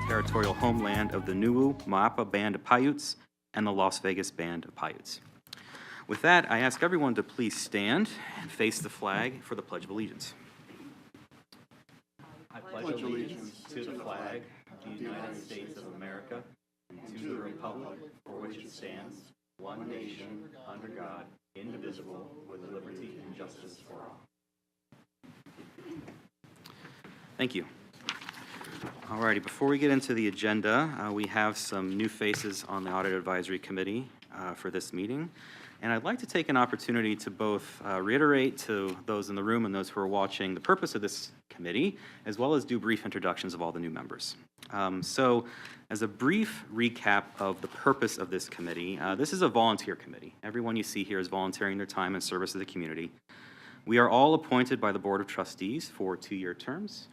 Territorial homeland of the Nuwu Maapa Band of Paiutes and the Las Vegas Band of Paiutes. With that, I ask everyone to please stand and face the flag for the Pledge of Allegiance. I pledge allegiance to the flag of the United States of America and to the republic for which it stands, one nation, under God, indivisible, with liberty and justice for all. Thank you. Alrighty, before we get into the agenda, we have some new faces on the Audit Advisory Committee for this meeting. And I'd like to take an opportunity to both reiterate to those in the room and those who are watching the purpose of this committee, as well as do brief introductions of all the new members. So, as a brief recap of the purpose of this committee, this is a volunteer committee. Everyone you see here is volunteering their time in service to the community. We are all appointed by the Board of Trustees for 2-year terms,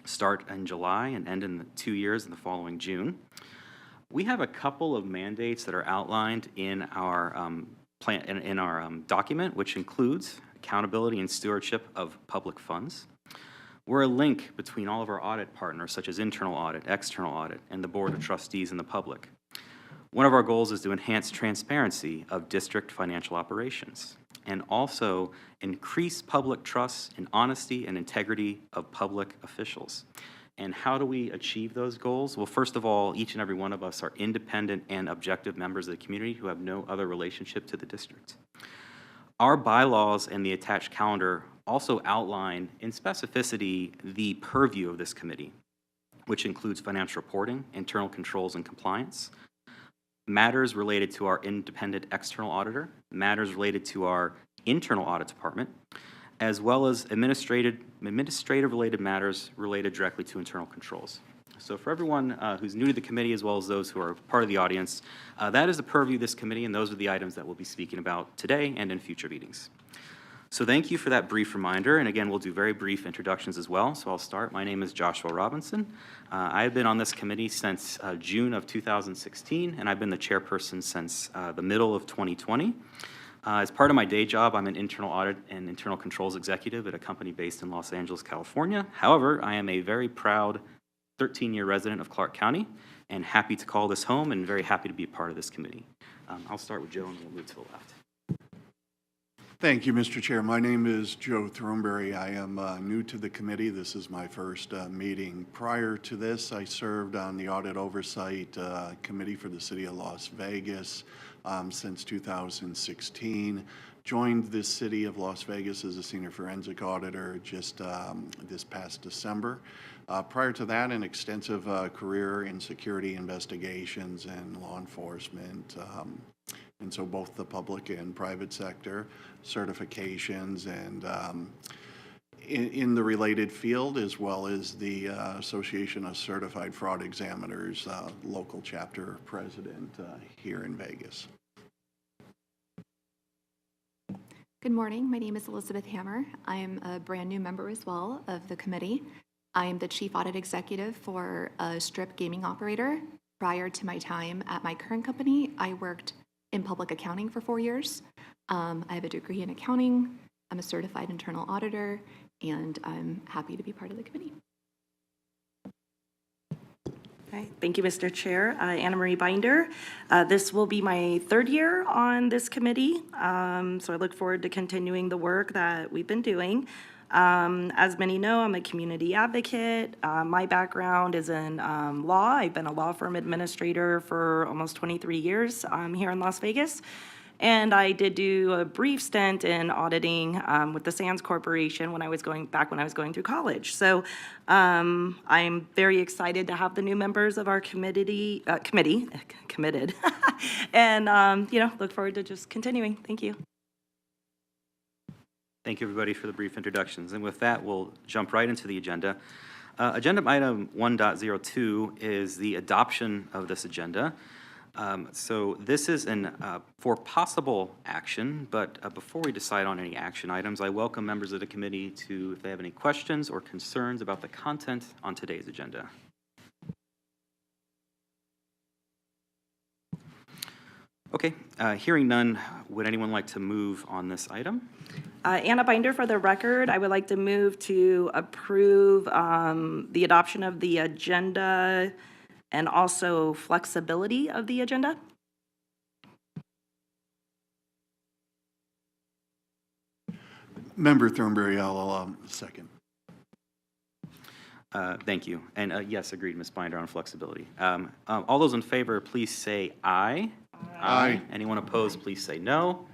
start in July and end in 2 years in the following June. We have a couple of mandates that are outlined in our document, which includes accountability and stewardship of public funds. We're a link between all of our audit partners, such as internal audit, external audit, and the Board of Trustees and the public. One of our goals is to enhance transparency of district financial operations and also increase public trust in honesty and integrity of public officials. And how do we achieve those goals? Well, first of all, each and every one of us are independent and objective members of the community who have no other relationship to the district. Our bylaws and the attached calendar also outline in specificity the purview of this committee, which includes financial reporting, internal controls and compliance, matters related to our independent external auditor, matters related to our internal audit department, as well as administrative-related matters related directly to internal controls. So for everyone who's new to the committee, as well as those who are part of the audience, that is the purview of this committee, and those are the items that we'll be speaking about today and in future meetings. So thank you for that brief reminder, and again, we'll do very brief introductions as well. So I'll start. My name is Joshua Robinson. I've been on this committee since June of 2016, and I've been the chairperson since the middle of 2020. As part of my day job, I'm an internal audit and internal controls executive at a company based in Los Angeles, California. However, I am a very proud 13-year resident of Clark County and happy to call this home and very happy to be a part of this committee. I'll start with Joe and we'll move to the left. Thank you, Mr. Chair. My name is Joe Throneberry. I am new to the committee. This is my first meeting. Prior to this, I served on the Audit Oversight Committee for the City of Las Vegas since 2016. Joined the City of Las Vegas as a Senior Forensic Auditor just this past December. Prior to that, an extensive career in security investigations and law enforcement. And so both the public and private sector certifications and in the related field, as well as the Association of Certified Fraud Examiners, local chapter president here in Vegas. Good morning. My name is Elizabeth Hammer. I am a brand new member as well of the committee. I am the Chief Audit Executive for a strip gaming operator. Prior to my time at my current company, I worked in public accounting for 4 years. I have a degree in accounting. I'm a certified internal auditor, and I'm happy to be part of the committee. Okay, thank you, Mr. Chair. Anna Marie Binder. This will be my 3rd year on this committee, so I look forward to continuing the work that we've been doing. As many know, I'm a community advocate. My background is in law. I've been a law firm administrator for almost 23 years here in Las Vegas. And I did do a brief stint in auditing with the Sands Corporation when I was going through college. So I'm very excited to have the new members of our committee committed, and look forward to just continuing. Thank you. Thank you, everybody, for the brief introductions. And with that, we'll jump right into the agenda. Agenda item 1.02 is the adoption of this agenda. So this is for possible action, but before we decide on any action items, I welcome members of the committee to, if they have any questions or concerns about the content on today's agenda. Okay, hearing none, would anyone like to move on this item? Anna Binder, for the record, I would like to move to approve the adoption of the agenda and also flexibility of the agenda. Member Thornberry, I'll second. Thank you. And yes, agreed, Ms. Binder, on flexibility. All those in favor, please say aye. Aye. Anyone opposed, please say no.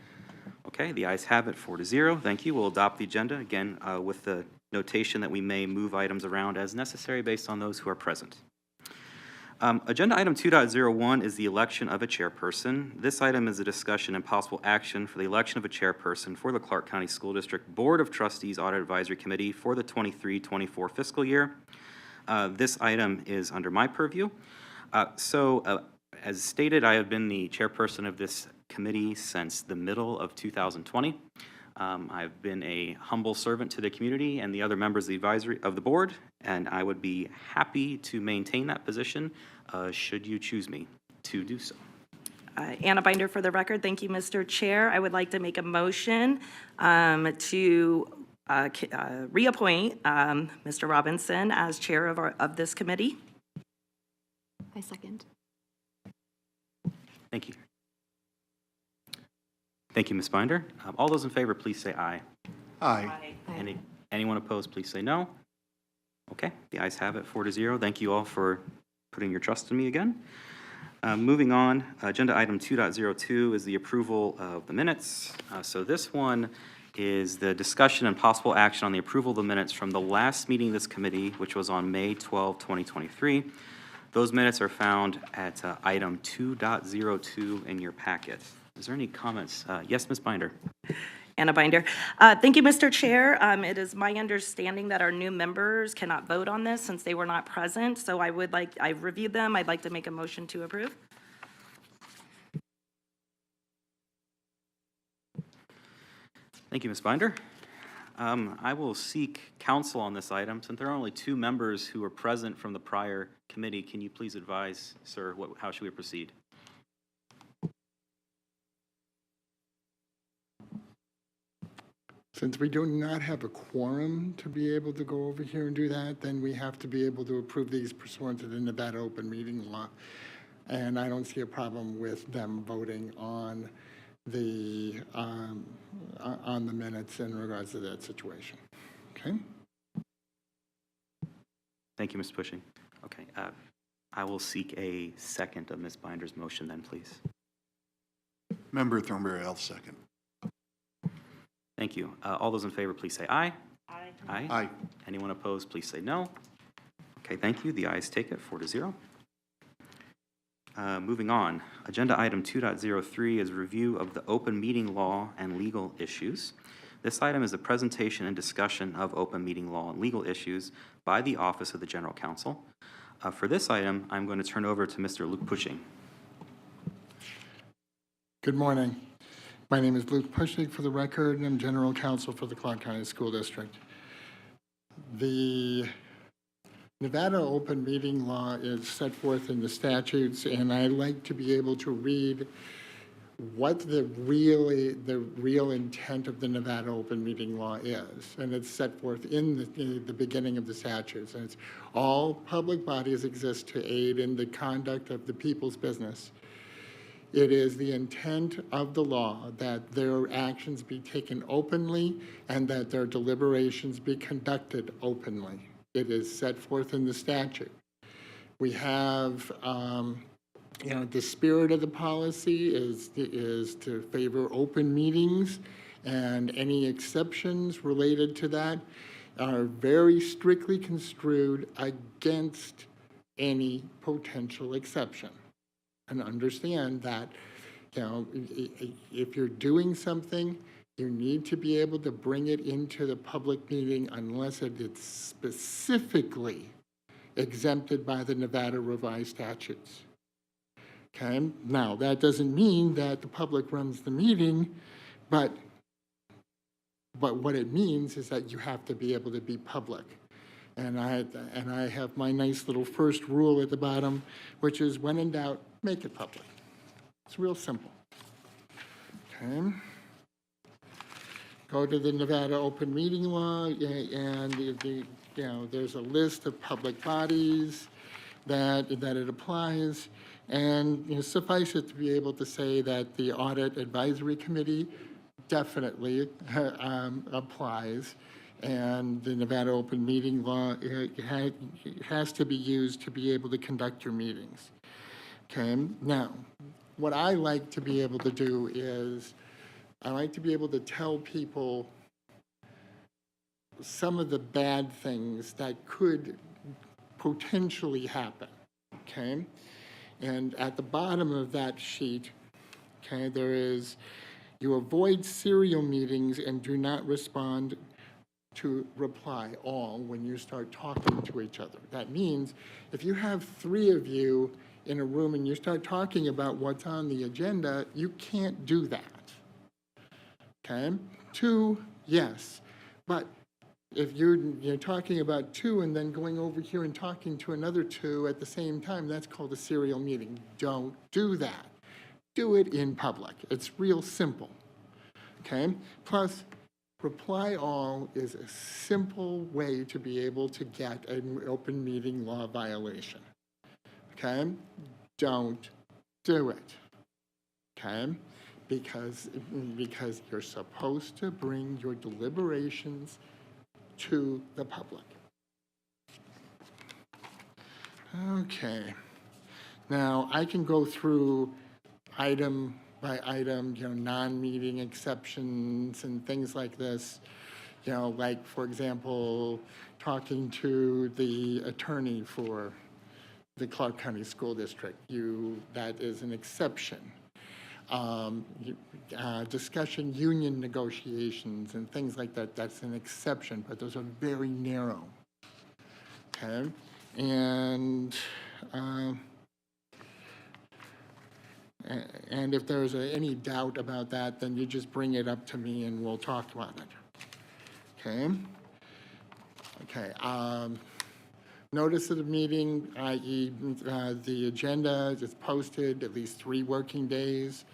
Okay, the ayes have it, 4-0. Thank you. We'll adopt the agenda, again, with the notation that we may move items around as necessary based on those who are present. Agenda item 2.01 is the election of a chairperson. This item is a discussion and possible action for the election of a chairperson for the Clark County School District Board of Trustees Audit Advisory Committee for the 23-24 fiscal year. This item is under my purview. As stated, I have been the chairperson of this committee since the middle of 2020. I've been a humble servant to the community and the other members of the board, and I would be happy to maintain that position should you choose me to do so. Anna Binder, for the record. Thank you, Mr. Chair. I would like to make a motion to reappoint Mr. Robinson as chair of this committee. I second. Thank you. Thank you, Ms. Binder. All those in favor, please say aye. Aye. Anyone opposed, please say no. Okay, the ayes have it, 4-0. Thank you all for putting your trust in me again. Moving on, agenda item 2.02 is the approval of the minutes. So this one is the discussion and possible action on the approval of the minutes from the last meeting of this committee, which was on May 12, 2023. Those minutes are found at item 2.02 in your packet. Is there any comments? Yes, Ms. Binder. Anna Binder. Thank you, Mr. Chair. It is my understanding that our new members cannot vote on this since they were not present. So I've reviewed them. I'd like to make a motion to approve. Thank you, Ms. Binder. I will seek counsel on this item. Since there are only 2 members who were present from the prior committee, can you please advise, sir, how should we proceed? Since we do not have a quorum to be able to go over here and do that, then we have to be able to approve these pursuant to the Nevada open meeting law. And I don't see a problem with them voting on the minutes in regards to that situation. Okay? Thank you, Mr. Pushing. Okay, I will seek a second of Ms. Binder's motion then, please. Member Thornberry, I'll second. Thank you. All those in favor, please say aye. Aye. Aye. Aye. Anyone opposed, please say no. Okay, thank you. The ayes take it, 4-0. Moving on, agenda item 2.03 is review of the open meeting law and legal issues. This item is a presentation and discussion of open meeting law and legal issues by the Office of the General Counsel. For this item, I'm going to turn over to Mr. Luke Pushing. Good morning. My name is Luke Pushing, for the record, and I'm General Counsel for the Clark County School District. The Nevada open meeting law is set forth in the statutes, and I like to be able to read what the real intent of the Nevada open meeting law is. And it's set forth in the beginning of the statutes. And it's all public bodies exist to aid in the conduct of the people's business. It is the intent of the law that their actions be taken openly and that their deliberations be conducted openly. It is set forth in the statute. We have, the spirit of the policy is to favor open meetings, and any exceptions related to that are very strictly construed against any potential exception. And understand that, if you're doing something, you need to be able to bring it into the public meeting unless it is specifically exempted by the Nevada revised statutes. Okay, now that doesn't mean that the public runs the meeting, but what it means is that you have to be able to be public. And I have my nice little first rule at the bottom, which is when in doubt, make it public. It's real simple. Okay. Go to the Nevada open meeting law, and there's a list of public bodies that it applies, and suffice it to be able to say that the Audit Advisory Committee definitely applies, and the Nevada open meeting law has to be used to be able to conduct your meetings. Okay, now, what I like to be able to do is I like to be able to tell people some of the bad things that could potentially happen, okay? And at the bottom of that sheet, okay, there is, you avoid serial meetings and do not respond to reply all when you start talking to each other. That means if you have 3 of you in a room and you start talking about what's on the agenda, you can't do that. Okay? 2, yes. But if you're talking about 2 and then going over here and talking to another 2 at the same time, that's called a serial meeting. Don't do that. Do it in public. It's real simple. Okay? Plus, reply all is a simple way to be able to get an open meeting law violation. Okay? Don't do it. Okay? Because you're supposed to bring your deliberations to the public. Okay. Now, I can go through item by item, non-meeting exceptions and things like this. Like, for example, talking to the attorney for the Clark County School District. That is an exception. Discussion union negotiations and things like that, that's an exception, but those are very narrow. Okay? And if there's any doubt about that, then you just bring it up to me and we'll talk about it. Okay? Okay. Notice of the meeting, i.e. The agenda is posted at least 3 working days.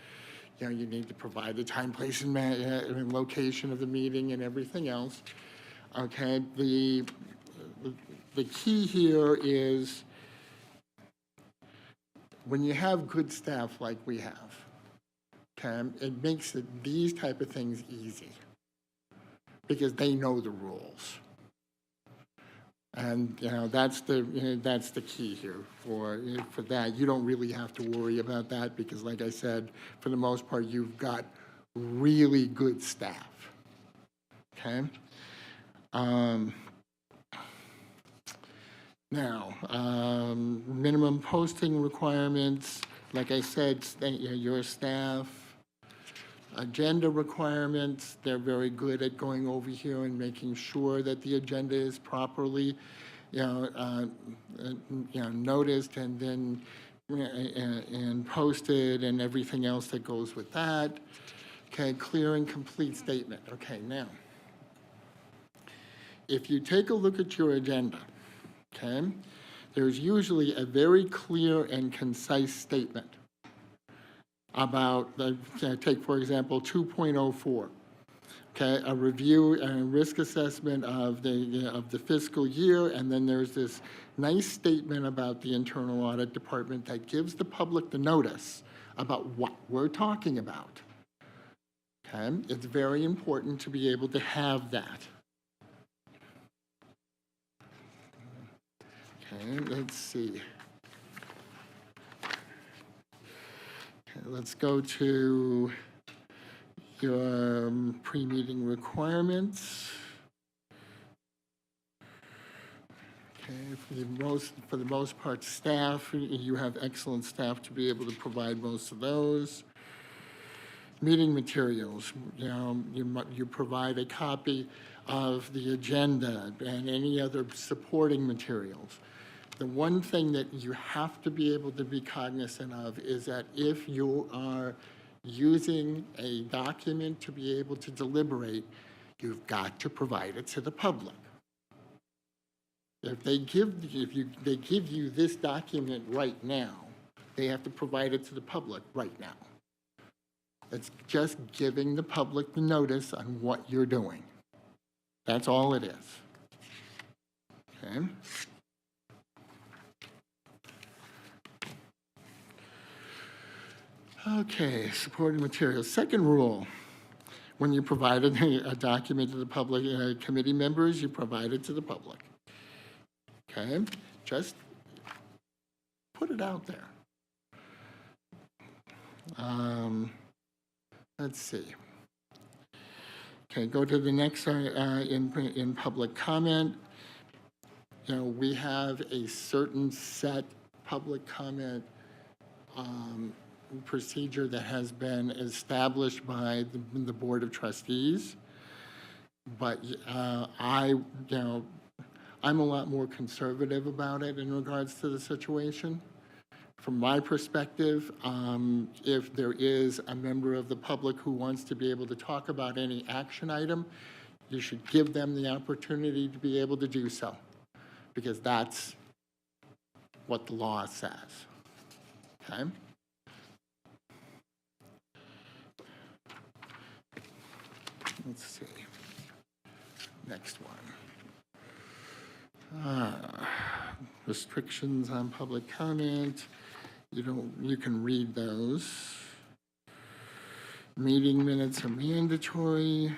You need to provide the time, place, and location of the meeting and everything else. Okay, the key here is when you have good staff like we have, okay, it makes these type of things easy because they know the rules. And that's the key here for that. You don't really have to worry about that because, like I said, for the most part, you've got really good staff. Okay. Now, minimum posting requirements. Like I said, your staff. Agenda requirements, they're very good at going over here and making sure that the agenda is properly, noticed and then and posted and everything else that goes with that. Okay, clear and complete statement. Okay, now, if you take a look at your agenda, okay, there's usually a very clear and concise statement about, take for example, 2.04. Okay, a review and risk assessment of the fiscal year, and then there's this nice statement about the internal audit department that gives the public the notice about what we're talking about. Okay, it's very important to be able to have that. Okay, let's see. Okay, let's go to your pre-meeting requirements. Okay, for the most part, staff, you have excellent staff to be able to provide most of those. Meeting materials, you provide a copy of the agenda and any other supporting materials. The one thing that you have to be able to be cognizant of is that if you are using a document to be able to deliberate, you've got to provide it to the public. If they give you this document right now, they have to provide it to the public right now. It's just giving the public the notice on what you're doing. That's all it is. Okay? Okay, supporting materials. Second rule, when you provide a document to the public, committee members, you provide it to the public. Okay, just put it out there. Let's see. Okay, go to the next in public comment. We have a certain set public comment procedure that has been established by the Board of Trustees. But I'm a lot more conservative about it in regards to the situation. From my perspective, if there is a member of the public who wants to be able to talk about any action item, you should give them the opportunity to be able to do so, because that's what the law says. Okay? Let's see. Next one. Restrictions on public comment. You can read those. Meeting minutes are mandatory.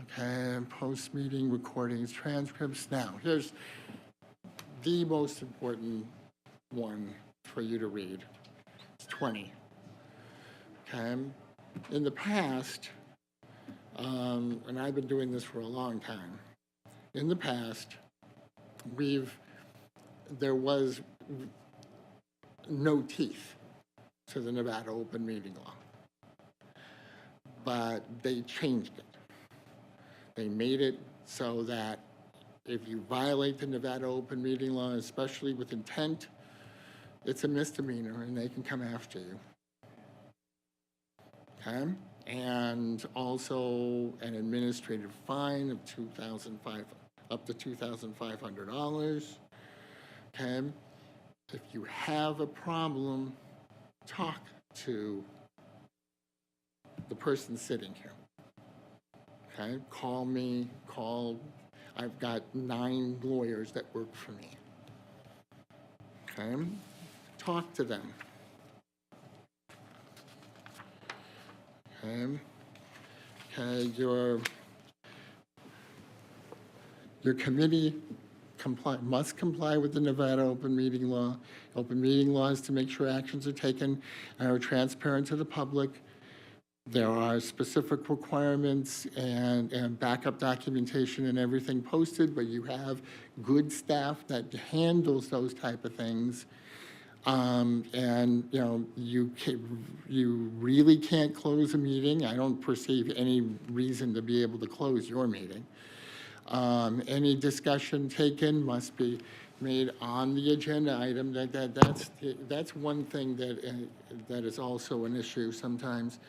Okay, post-meeting recordings, transcripts. Now, here's the most important one for you to read. It's 20. Okay, in the past, and I've been doing this for a long time, in the past, there was no teeth to the Nevada open meeting law, but they changed it. They made it so that if you violate the Nevada open meeting law, especially with intent, it's a misdemeanor and they can come after you. Okay? And also an administrative fine of up to $2,500. Okay? If you have a problem, talk to the person sitting here. Okay? Call me, I've got 9 lawyers that work for me. Okay? Talk to them. Okay, your committee must comply with the Nevada open meeting law. Open meeting law is to make sure actions are taken and are transparent to the public. There are specific requirements and backup documentation and everything posted, but you have good staff that handles those type of things. And you really can't close a meeting. I don't perceive any reason to be able to close your meeting. Any discussion taken must be made on the agenda item. That's one thing that is also an issue sometimes,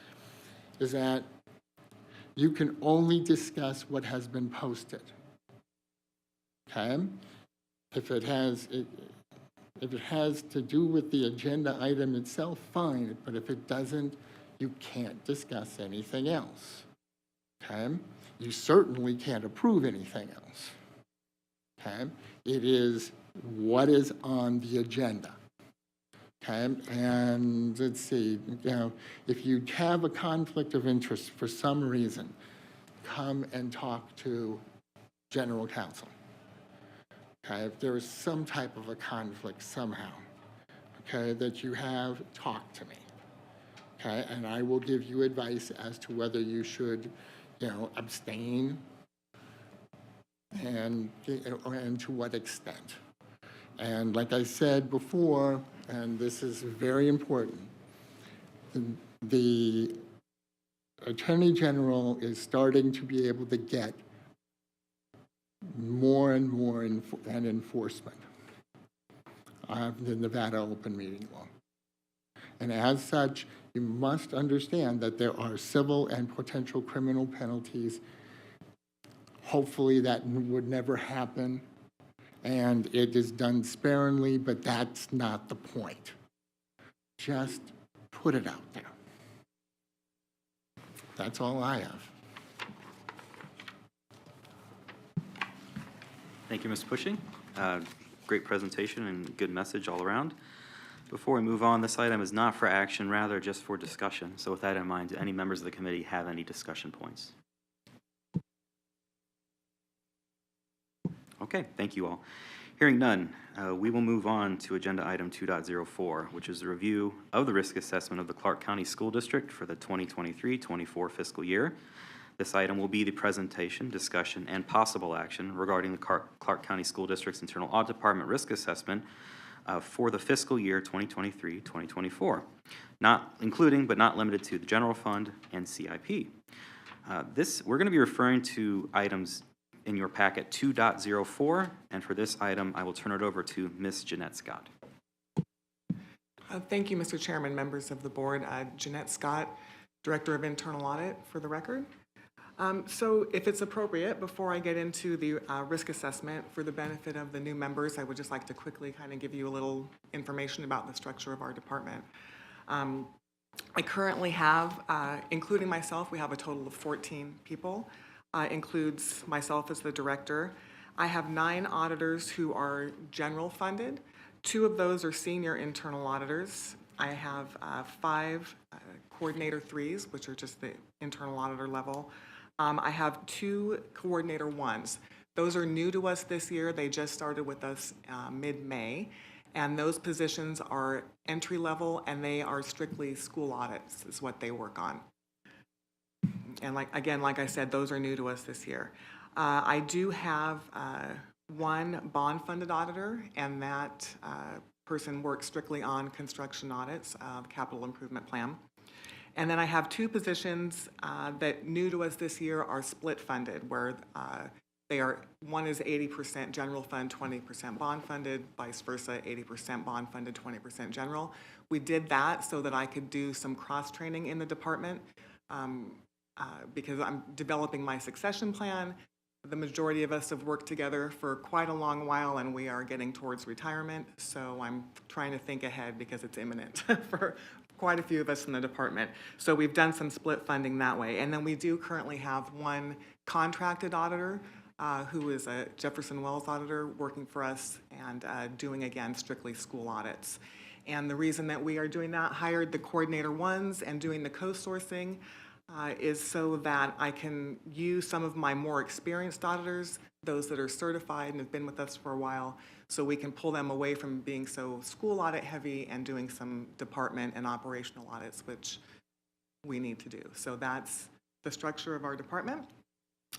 is that you can only discuss what has been posted. okay? If it has to do with the agenda item itself, fine, but if it doesn't, you can't discuss anything else, okay? You certainly can't approve anything else, okay? It is what is on the agenda, okay? And let's see, if you have a conflict of interest for some reason, come and talk to general counsel. Okay, if there is some type of a conflict somehow, okay, that you have, talk to me. Okay, and I will give you advice as to whether you should, abstain and to what extent. And like I said before, and this is very important, the Attorney General is starting to be able to get more and more enforcement of the Nevada open meeting law. And as such, you must understand that there are civil and potential criminal penalties. Hopefully that would never happen, and it is done sparingly, but that's not the point. Just put it out there. That's all I have. Thank you, Ms. Pushing. Great presentation and good message all around. Before we move on, this item is not for action, rather just for discussion. So with that in mind, do any members of the committee have any discussion points? Okay, thank you all. Hearing none, we will move on to agenda item 2.04, which is the review of the risk assessment of the Clark County School District for the 2023-24 fiscal year. This item will be the presentation, discussion, and possible action regarding the Clark County School District's Internal Audit Department risk assessment for the fiscal year 2023-2024, not including but not limited to the general fund and CIP. We're going to be referring to items in your packet 2.04, and for this item, I will turn it over to Ms. Jeanette Scott. Thank you, Mr. Chairman, members of the board. Jeanette Scott, Director of Internal Audit, for the record. So if it's appropriate, before I get into the risk assessment, for the benefit of the new members, I would just like to quickly kind of give you a little information about the structure of our department. I currently have, including myself, we have a total of 14 people. Includes myself as the director. I have 9 auditors who are general funded. 2 of those are senior internal auditors. I have 5 coordinator 3s, which are just the internal auditor level. I have 2 coordinator 1s. Those are new to us this year. They just started with us mid-May. And those positions are entry level, and they are strictly school audits is what they work on. And like I said, those are new to us this year. I do have 1 bond-funded auditor, and that person works strictly on construction audits, capital improvement plan. And then I have 2 positions that new to us this year are split-funded, where they are, one is 80% general fund, 20% bond funded, vice versa, 80% bond funded, 20% general. We did that so that I could do some cross-training in the department. Because I'm developing my succession plan. The majority of us have worked together for quite a long while, and we are getting towards retirement, so I'm trying to think ahead because it's imminent for quite a few of us in the department. So we've done some split funding that way. And then we do currently have 1 contracted auditor who is a Jefferson Wells auditor working for us and doing, again, strictly school audits. And the reason that we are doing that, hired the coordinator 1s and doing the co-sourcing, is so that I can use some of my more experienced auditors, those that are certified and have been with us for a while, so we can pull them away from being so school audit heavy and doing some department and operational audits, which we need to do. So that's the structure of our department.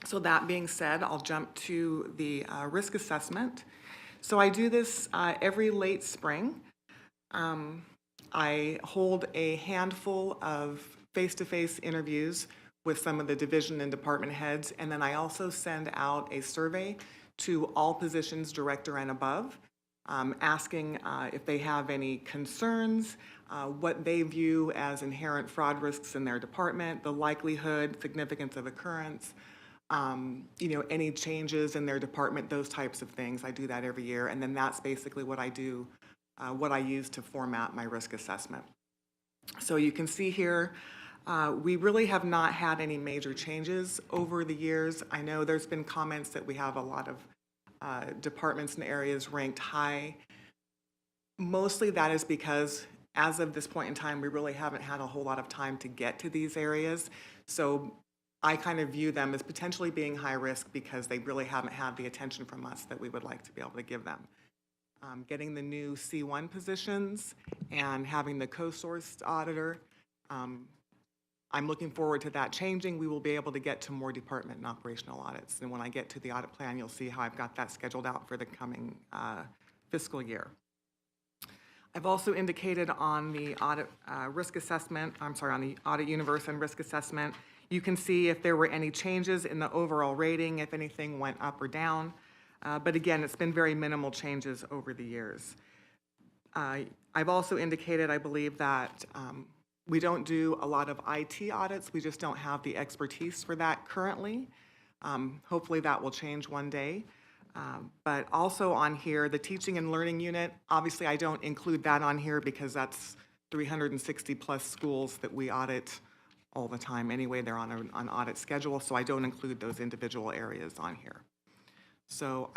So that being said, I'll jump to the risk assessment. So I do this every late spring. I hold a handful of face-to-face interviews with some of the division and department heads, and then I also send out a survey to all positions, director and above, asking if they have any concerns, what they view as inherent fraud risks in their department, the likelihood, significance of occurrence, any changes in their department, those types of things. I do that every year, and then that's basically what I do, what I use to format my risk assessment. So you can see here, we really have not had any major changes over the years. I know there's been comments that we have a lot of departments and areas ranked high. Mostly that is because as of this point in time, we really haven't had a whole lot of time to get to these areas. So I kind of view them as potentially being high risk because they really haven't had the attention from us that we would like to be able to give them. Getting the new C1 positions and having the co-sourced auditor, I'm looking forward to that changing. We will be able to get to more department and operational audits. And when I get to the audit plan, you'll see how I've got that scheduled out for the coming fiscal year. I've also indicated on the audit risk assessment, on the audit universe and risk assessment, you can see if there were any changes in the overall rating, if anything went up or down. But again, it's been very minimal changes over the years. I've also indicated, I believe, that we don't do a lot of IT audits. We just don't have the expertise for that currently. Hopefully that will change one day. But also on here, the teaching and learning unit, obviously I don't include that on here because that's 360 plus schools that we audit all the time. Anyway, they're on an audit schedule, so I don't include those individual areas on here. So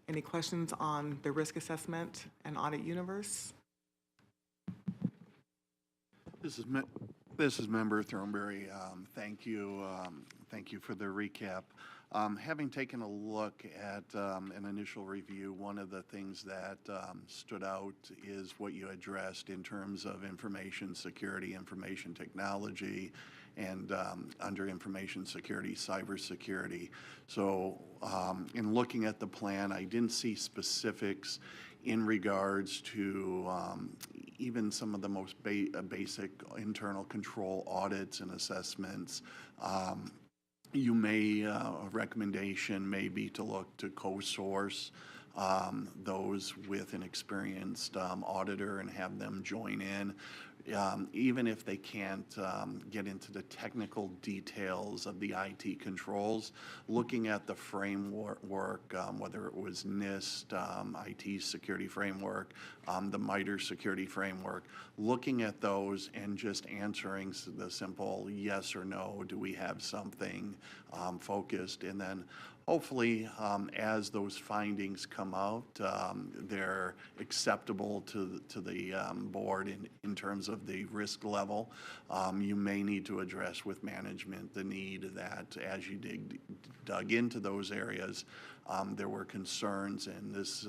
any questions on the risk assessment and audit universe? This is Member Thornberry. Thank you for the recap. Having taken a look at an initial review, one of the things that stood out is what you addressed in terms of information security, information technology, and under information security, cybersecurity. So in looking at the plan, I didn't see specifics in regards to even some of the most basic internal control audits and assessments. A recommendation may be to look to co-source those with an experienced auditor and have them join in. Even if they can't get into the technical details of the IT controls, looking at the framework, whether it was NIST, IT security framework, the MITRE security framework, looking at those and just answering the simple yes or no, do we have something focused, and then hopefully, as those findings come out, they're acceptable to the board in terms of the risk level. You may need to address with management the need that as you dug into those areas, there were concerns, and this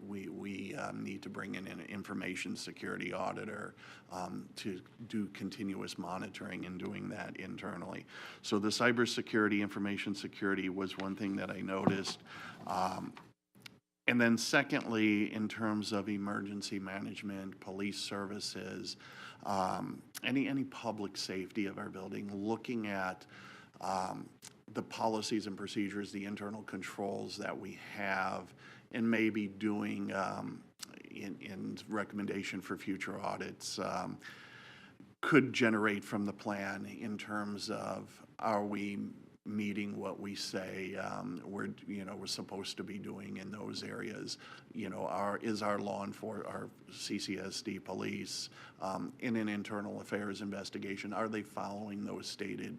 we need to bring in an information security auditor to do continuous monitoring and doing that internally. So the cybersecurity, information security was one thing that I noticed. And then secondly, in terms of emergency management, police services, any public safety of our building, looking at the policies and procedures, the internal controls that we have, and maybe doing in recommendation for future audits could generate from the plan in terms of, are we meeting what we say we're supposed to be doing in those areas? Is our law enforcement, our CCSD police in an internal affairs investigation, are they following those stated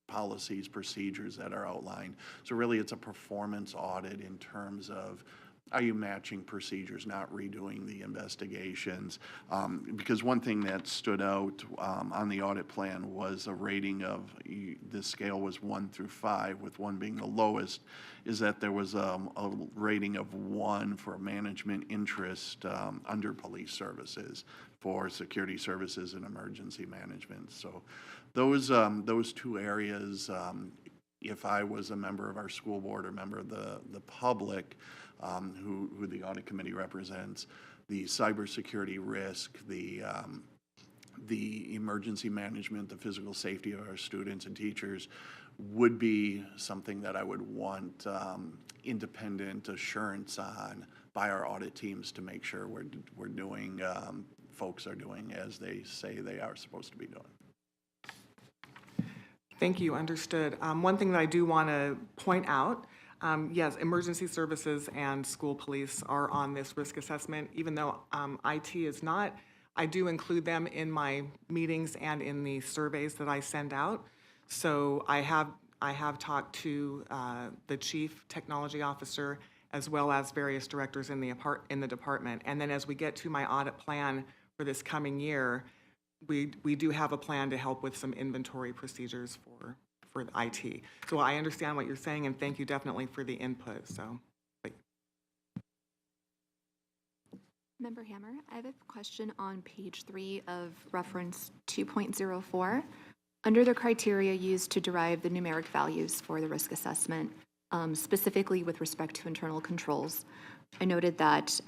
policies, procedures that are outlined? So really it's a performance audit in terms of, are you matching procedures, not redoing the investigations? Because one thing that stood out on the audit plan was a rating of, the scale was 1 through 5, with 1 being the lowest, is that there was a rating of 1 for management interest under police services, for security services and emergency management. So those 2 areas, if I was a member of our school board or member of the public, who the audit committee represents, the cybersecurity risk, the emergency management, the physical safety of our students and teachers would be something that I would want independent assurance on by our audit teams to make sure we're doing, folks are doing as they say they are supposed to be doing. Thank you, understood. One thing that I do want to point out, yes, emergency services and school police are on this risk assessment, even though IT is not. I do include them in my meetings and in the surveys that I send out. So I have talked to the chief technology officer as well as various directors in the department. And then as we get to my audit plan for this coming year, we do have a plan to help with some inventory procedures for the IT. So I understand what you're saying, and thank you definitely for the input, so. Member Hammer, I have a question on page 3 of reference 2.04. Under the criteria used to derive the numeric values for the risk assessment, specifically with respect to internal controls, I noted that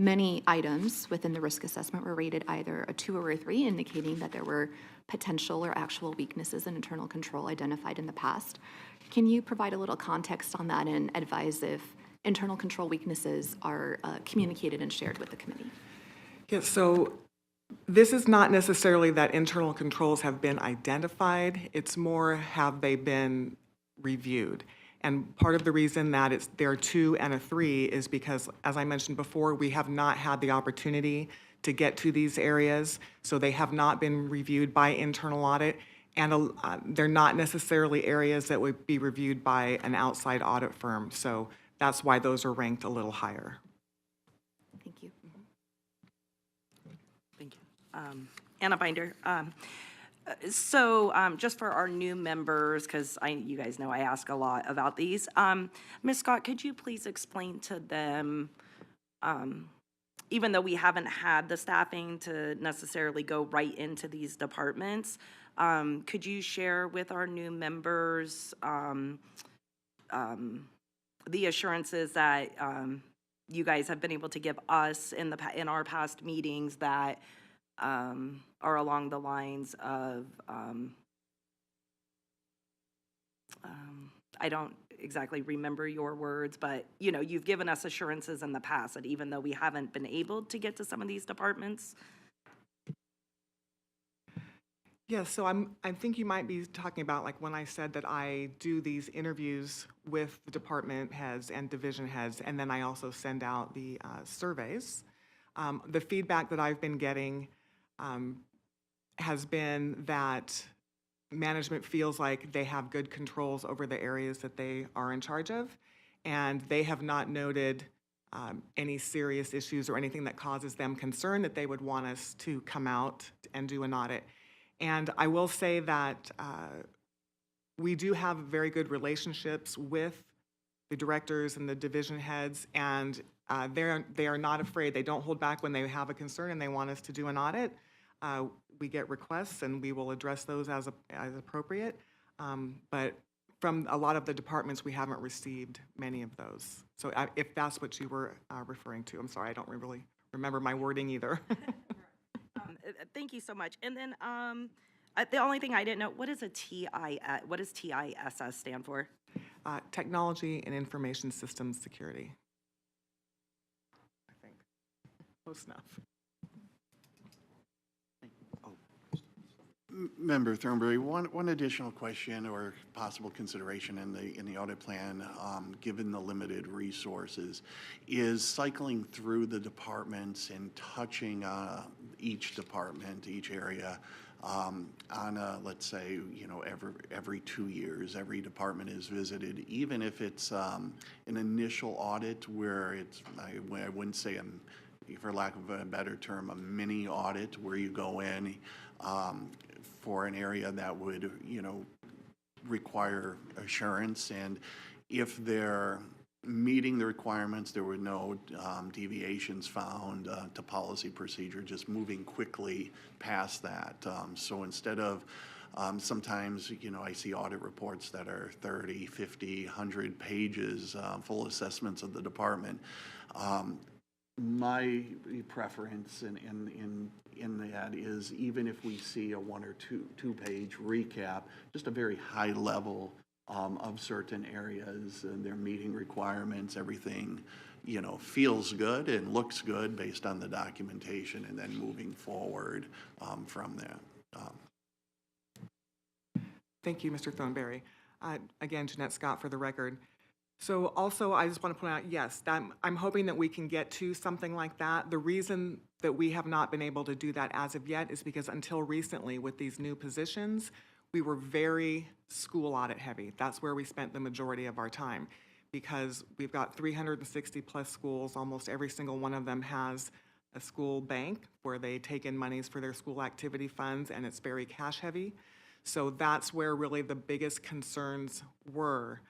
many items within the risk assessment were rated either a 2 or a 3, indicating that there were potential or actual weaknesses in internal control identified in the past. Can you provide a little context on that and advise if internal control weaknesses are communicated and shared with the committee? Yeah, so this is not necessarily that internal controls have been identified. It's more, have they been reviewed? And part of the reason that there are 2 and a 3 is because, as I mentioned before, we have not had the opportunity to get to these areas, so they have not been reviewed by internal audit, and they're not necessarily areas that would be reviewed by an outside audit firm. So that's why those are ranked a little higher. Thank you. Thank you. Anna Binder. So just for our new members, because you guys know I ask a lot about these. Ms. Scott, could you please explain to them, even though we haven't had the staffing to necessarily go right into these departments, could you share with our new members the assurances that you guys have been able to give us in our past meetings that are along the lines of, I don't exactly remember your words, but you've given us assurances in the past that even though we haven't been able to get to some of these departments. Yeah, so I think you might be talking about like when I said that I do these interviews with the department heads and division heads, and then I also send out the surveys. The feedback that I've been getting has been that management feels like they have good controls over the areas that they are in charge of, and they have not noted any serious issues or anything that causes them concern that they would want us to come out and do an audit. And I will say that we do have very good relationships with the directors and the division heads, and they are not afraid. They don't hold back when they have a concern and they want us to do an audit. We get requests and we will address those as appropriate. But from a lot of the departments, we haven't received many of those. So if that's what you were referring to, I'm sorry, I don't really remember my wording either. Thank you so much. And then the only thing I didn't know, what does TISS stand for? Technology and Information Systems Security. I think. Close enough. Member Thornberry, one additional question or possible consideration in the audit plan, given the limited resources, is cycling through the departments and touching each department, each area, on a, let's say, every 2 years, every department is visited, even if it's an initial audit where it's, I wouldn't say, for lack of a better term, a mini audit where you go in for an area that would, require assurance, and if they're meeting the requirements, there were no deviations found to policy procedure, just moving quickly past that. So instead of sometimes, I see audit reports that are 30, 50, 100 pages, full assessments of the department. My preference in that is, even if we see a 1 or 2 page recap, just a very high level of certain areas and their meeting requirements, everything, feels good and looks good based on the documentation, and then moving forward from that. Thank you, Mr. Thornberry. Again, Jeanette Scott for the record. So also, I just want to point out, yes, that I'm hoping that we can get to something like that. The reason that we have not been able to do that as of yet is because until recently, with these new positions, we were very school audit heavy. That's where we spent the majority of our time, because we've got 360 plus schools. Almost every single one of them has a school bank where they take in monies for their school activity funds, and it's very cash heavy. So that's where really the biggest concerns were,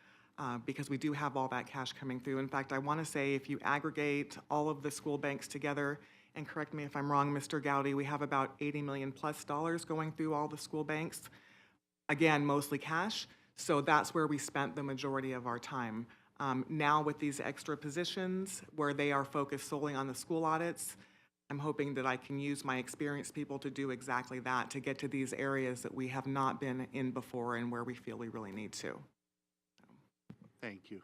because we do have all that cash coming through. In fact, I want to say if you aggregate all of the school banks together, and correct me if I'm wrong, Mr. Gowdy, we have about $80 million plus going through all the school banks. Again, mostly cash. So that's where we spent the majority of our time. Now with these extra positions where they are focused solely on the school audits, I'm hoping that I can use my experienced people to do exactly that, to get to these areas that we have not been in before and where we feel we really need to. Thank you.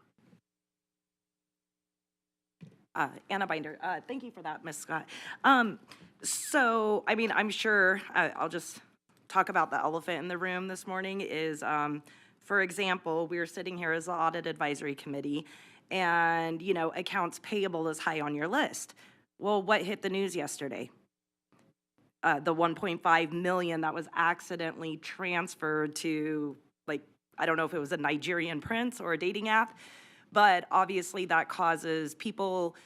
Anna Binder, thank you for that, Ms. Scott. So, I mean, I'm sure, I'll just talk about the elephant in the room this morning is, for example, we're sitting here as the Audit Advisory Committee, and, you know, accounts payable is high on your list. Well, what hit the news yesterday? The 1.5 million that was accidentally transferred to, like, I don't know if it was a Nigerian prince or a dating app, but obviously that causes people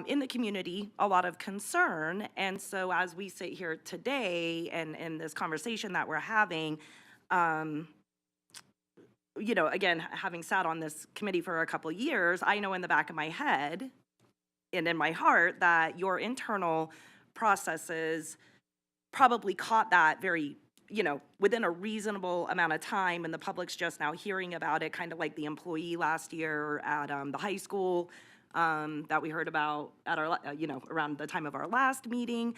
in the community a lot of concern. And so as we sit here today and in this conversation that we're having, you know, again, having sat on this committee for a couple years, I know in the back of my head and in my heart that your internal processes probably caught that very, you know, within a reasonable amount of time, and the public's just now hearing about it, kind of like the employee last year at the high school that we heard about at our, you know, around the time of our last meeting.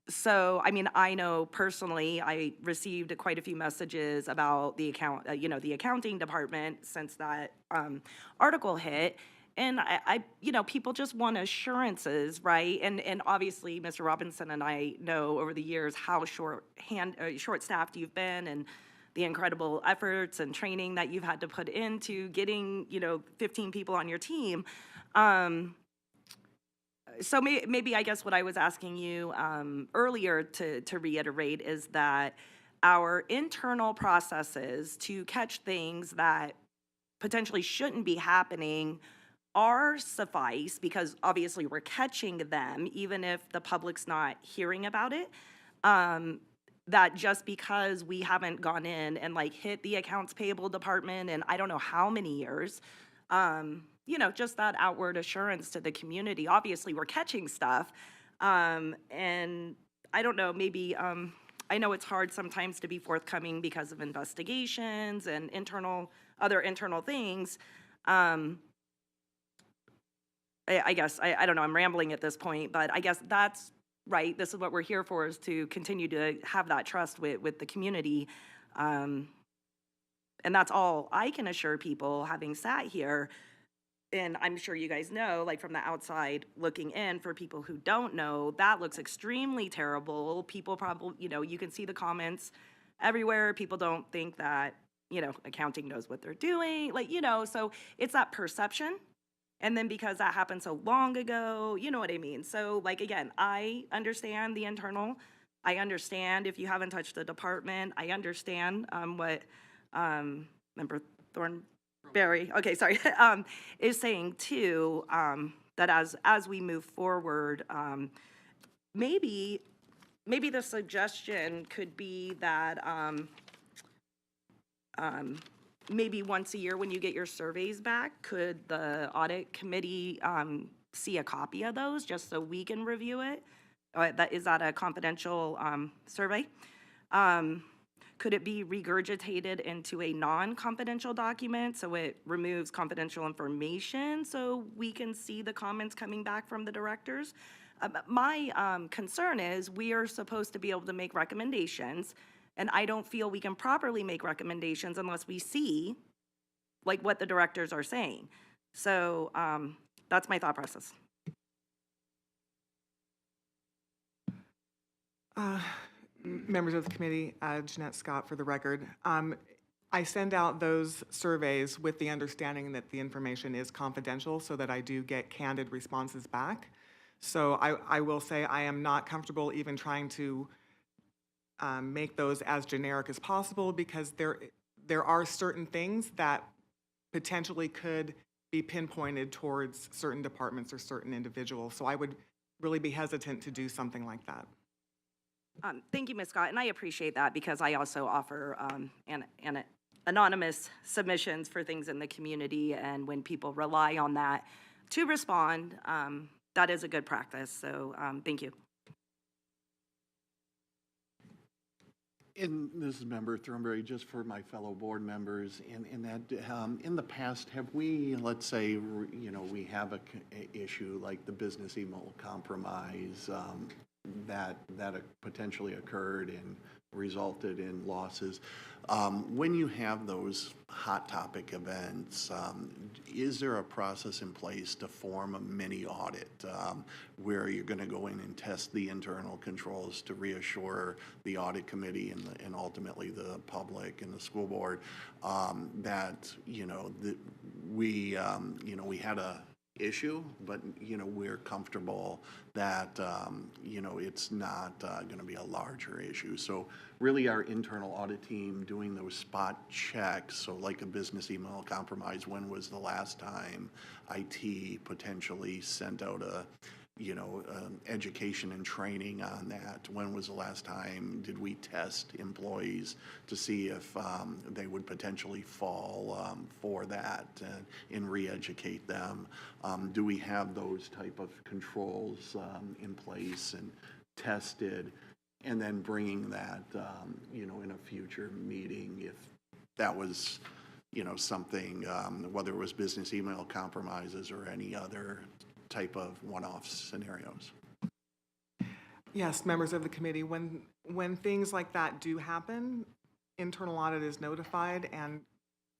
So, I mean, I know personally, I received quite a few messages about the you know, the accounting department since that article hit. And you know, people just want assurances, right? And obviously, Mr. Robinson and I know over the years how short-staffed you've been, and the incredible efforts and training that you've had to put into getting, you know, 15 people on your team. So maybe I guess what I was asking you earlier to reiterate is that our internal processes to catch things that potentially shouldn't be happening are suffice, because obviously we're catching them even if the public's not hearing about it. That just because we haven't gone in and like hit the accounts payable department in I don't know how many years, you know, just that outward assurance to the community. Obviously we're catching stuff, and I don't know, maybe I know it's hard sometimes to be forthcoming because of investigations and other internal things. I guess, I don't know, I'm rambling at this point, but I guess that's right. This is what we're here for, is to continue to have that trust with the community. And that's all I can assure people, having sat here. And I'm sure you guys know, like from the outside looking in, for people who don't know, that looks extremely terrible. People probably, you know, you can see the comments everywhere. People don't think that, you know, accounting knows what they're doing. Like, you know, so it's that perception. And then because that happened so long ago, you know what I mean? So, like, again, I understand the internal. I understand if you haven't touched the department. I understand what Member Thornberry, okay, sorry, is saying too, that as we move forward, maybe the suggestion could be that maybe once a year when you get your surveys back, could the audit committee see a copy of those just so we can review it? Is that a confidential survey? Could it be regurgitated into a non-confidential document so it removes confidential information so we can see the comments coming back from the directors? My concern is we are supposed to be able to make recommendations, and I don't feel we can properly make recommendations unless we see like what the directors are saying. So that's my thought process. Members of the committee, Jeanette Scott for the record. I send out those surveys with the understanding that the information is confidential so that I do get candid responses back. So I will say I am not comfortable even trying to make those as generic as possible because there are certain things that potentially could be pinpointed towards certain departments or certain individuals. So I would really be hesitant to do something like that. Thank you, Ms. Scott, and I appreciate that because I also offer anonymous submissions for things in the community, and when people rely on that to respond, that is a good practice, so thank you. And this is Member Thornberry, just for my fellow board members, in that, in the past, have we, let's say, you know, we have a issue like the business email compromise that potentially occurred and resulted in losses. When you have those hot topic events, is there a process in place to form a mini audit where you're going to go in and test the internal controls to reassure the audit committee and ultimately the public and the school board that, you know, we had a issue, but, you know, we're comfortable that, you know, it's not going to be a larger issue. So really our internal audit team doing those spot checks, so like a business email compromise, when was the last time IT potentially sent out a, you know, education and training on that? When was the last time did we test employees to see if they would potentially fall for that and re-educate them? Do we have those type of controls in place and tested? And then bringing that, you know, in a future meeting, if that was, you know, something, whether it was business email compromises or any other type of one-off scenarios. Yes, members of the committee, when things like that do happen, internal audit is notified, and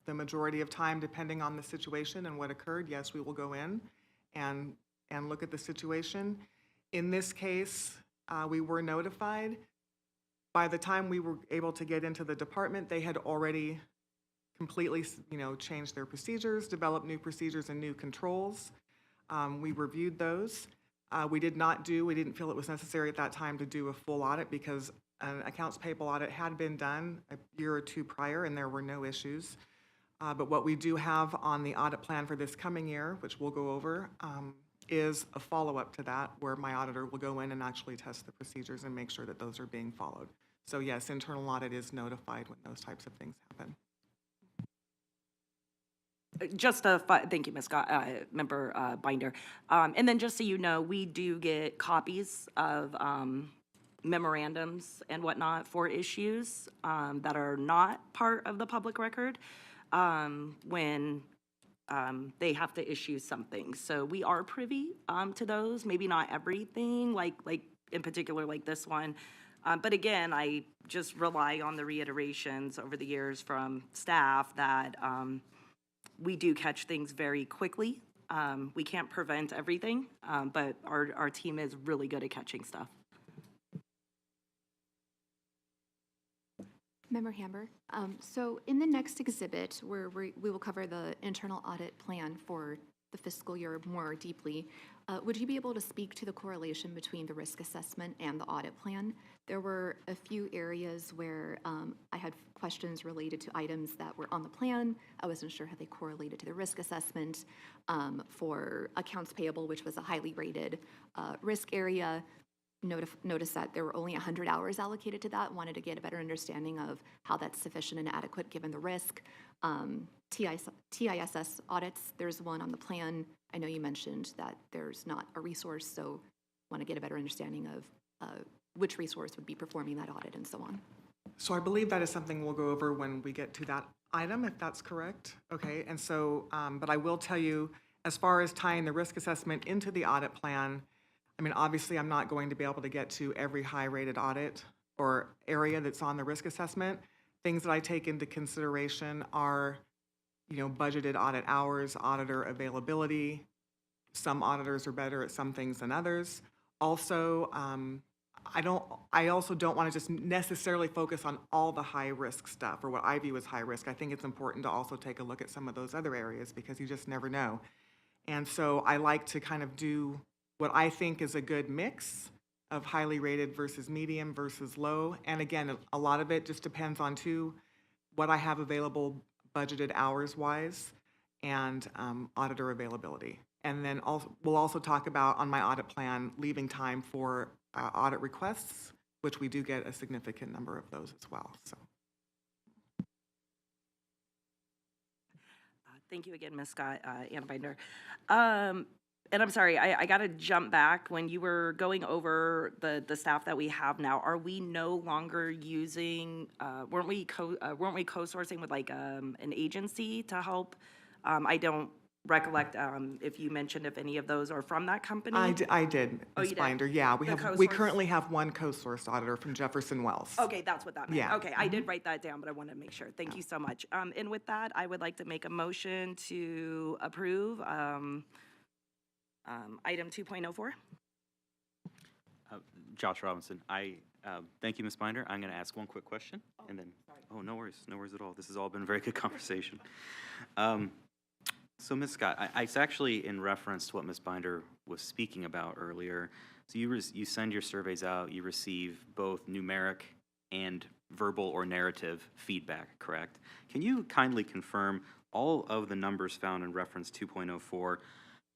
the majority of time, depending on the situation and what occurred, yes, we will go in and look at the situation. In this case, we were notified. By the time we were able to get into the department, they had already completely, you know, changed their procedures, developed new procedures and new controls. We reviewed those. We didn't feel it was necessary at that time to do a full audit because an accounts payable audit had been done a year or two prior and there were no issues. But what we do have on the audit plan for this coming year, which we'll go over, is a follow-up to that where my auditor will go in and actually test the procedures and make sure that those are being followed. So yes, internal audit is notified when those types of things happen. Thank you, Ms. Scott, Member Binder. And then just so you know, we do get copies of memorandums and whatnot for issues that are not part of the public record when they have to issue something. So we are privy to those, maybe not everything, like in particular like this one. But again, I just rely on the reiterations over the years from staff that we do catch things very quickly. We can't prevent everything, but our team is really good at catching stuff. Member Hamber, so in the next exhibit, where we will cover the internal audit plan for the fiscal year more deeply, would you be able to speak to the correlation between the risk assessment and the audit plan? There were a few areas where I had questions related to items that were on the plan. I wasn't sure how they correlated to the risk assessment. For accounts payable, which was a highly rated risk area, notice that there were only 100 hours allocated to that. Wanted to get a better understanding of how that's sufficient and adequate given the risk. TISS audits, there's one on the plan. I know you mentioned that there's not a resource, so want to get a better understanding of which resource would be performing that audit and so on. So I believe that is something we'll go over when we get to that item, if that's correct. Okay, and so, but I will tell you, as far as tying the risk assessment into the audit plan, I mean, obviously, I'm not going to be able to get to every high-rated audit or area that's on the risk assessment. Things that I take into consideration are, you know, budgeted audit hours, auditor availability. Some auditors are better at some things than others. Also, I also don't want to just necessarily focus on all the high-risk stuff, or what I view as high risk. I think it's important to also take a look at some of those other areas, because you just never know. And so I like to kind of do what I think is a good mix of highly rated versus medium versus low. And again, a lot of it just depends on, too, what I have available budgeted hours-wise and auditor availability. And then we'll also talk about, on my audit plan, leaving time for audit requests, which we do get a significant number of those as well, so. Thank you again, Ms. Scott, Anna Binder. And I'm sorry, I got to jump back. When you were going over the staff that we have now, are we no longer using, weren't we co-sourcing with like an agency to help? I don't recollect if you mentioned if any of those are from that company. I did, Oh, Ms. you did? Binder, yeah. We co-source? currently have one co-sourced auditor from Jefferson Wells. Okay, that's what that meant. Yeah. Okay, I did write that down, but I wanted to make sure. Thank you so much. And with that, I would like to make a motion to approve item 2.04. Josh Robinson, thank you, Ms. Binder. I'm going to ask one quick question, and then, no worries at all. This has all been a very good conversation. So, Ms. Scott, it's actually in reference to what Ms. Binder was speaking about earlier. So you send your surveys out, you receive both numeric and verbal or narrative feedback, correct? Can you kindly confirm all of the numbers found in reference 2.04,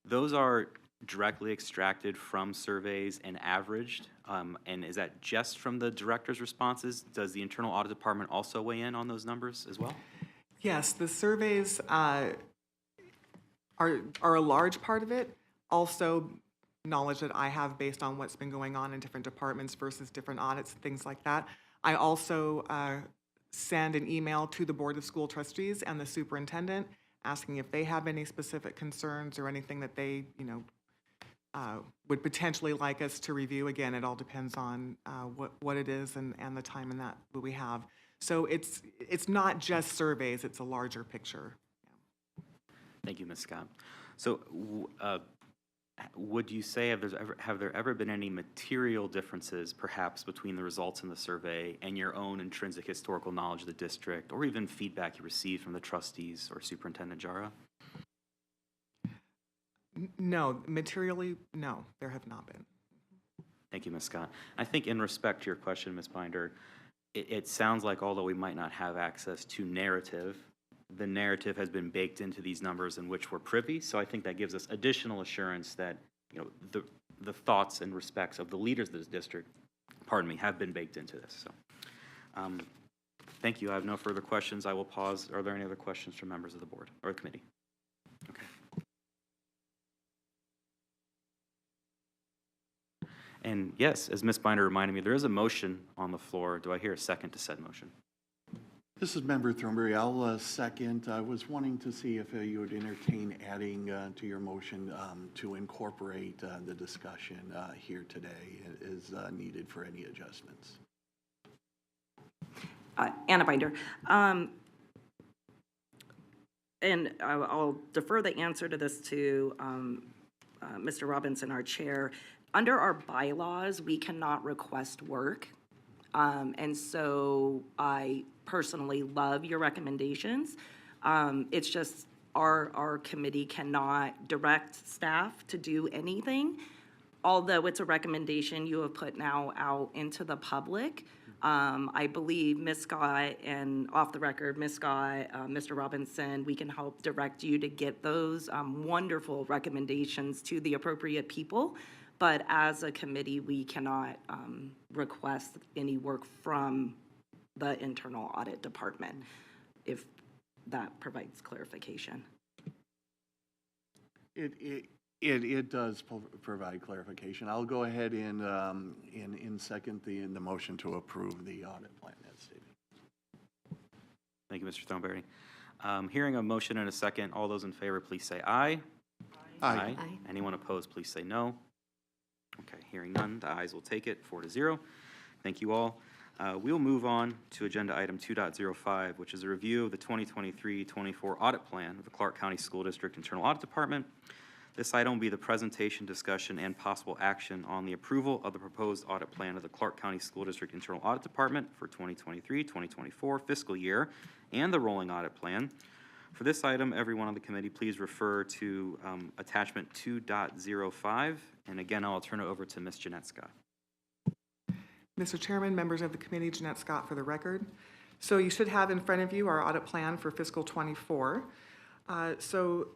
those are directly extracted from surveys and averaged? And is that just from the director's responses? Does the internal audit department also weigh in on those numbers as well? Yes, the surveys are a large part of it. Also, knowledge that I have based on what's been going on in different departments versus different audits, things like that. I also send an email to the Board of School Trustees and the superintendent asking if they have any specific concerns or anything that they, would potentially like us to review. Again, it all depends on what it is and the time and that we have. So it's not just surveys, it's a larger picture. Thank you, Ms. Scott. So would you say, have there ever been any material differences, perhaps, between the results in the survey and your own intrinsic historical knowledge of the district, or even feedback you received from the trustees or Superintendent Jara? No, materially, no, there have not been. Thank you, Ms. Scott. I think in respect to your question, Ms. Binder, it sounds like although we might not have access to narrative, the narrative has been baked into these numbers in which we're privy. So I think that gives us additional assurance that the thoughts and respects of the leaders of this district, have been baked into this. So thank you. I have no further questions. I will pause. Are there any other questions from members of the board or the committee? Okay. And yes, as Ms. Binder reminded me, there is a motion on the floor. Do I hear a second to said motion? This is Member Thornberry. I'll second. I was wanting to see if you would entertain adding to your motion to incorporate the discussion here today is needed for any adjustments. Anna Binder. And I'll defer the answer to this to Mr. Robinson, our chair. Under our bylaws, we cannot request work. And so I personally love your recommendations. It's just our committee cannot direct staff to do anything. Although it's a recommendation you have put now out into the public. I believe Ms. Scott, and off the record, Ms. Scott, Mr. Robinson, we can help direct you to get those wonderful recommendations to the appropriate people. But as a committee, we cannot request any work from the internal audit department, if that provides clarification. It does provide clarification. I'll go ahead and second the motion to approve the audit plan as stated. Thank you, Mr. Thornberry. Hearing a motion and a second, all those in favor, please say aye. Aye. Aye. Anyone opposed, please say no. Okay, hearing none, the ayes will take it, 4-0. Thank you all. We will move on to agenda item 2.05, which is a review of the 2023-24 audit plan of the Clark County School District Internal Audit Department. This item will be the presentation, discussion, and possible action on the approval of the proposed audit plan of the Clark County School District Internal Audit Department for 2023-2024 fiscal year and the rolling audit plan. For this item, everyone on the committee, please refer to attachment 2.05. And again, I'll turn it over to Ms. Jeanette Scott. Mr. Chairman, members of the committee, Jeanette Scott for the record. So you should have in front of you our audit plan for fiscal '24. So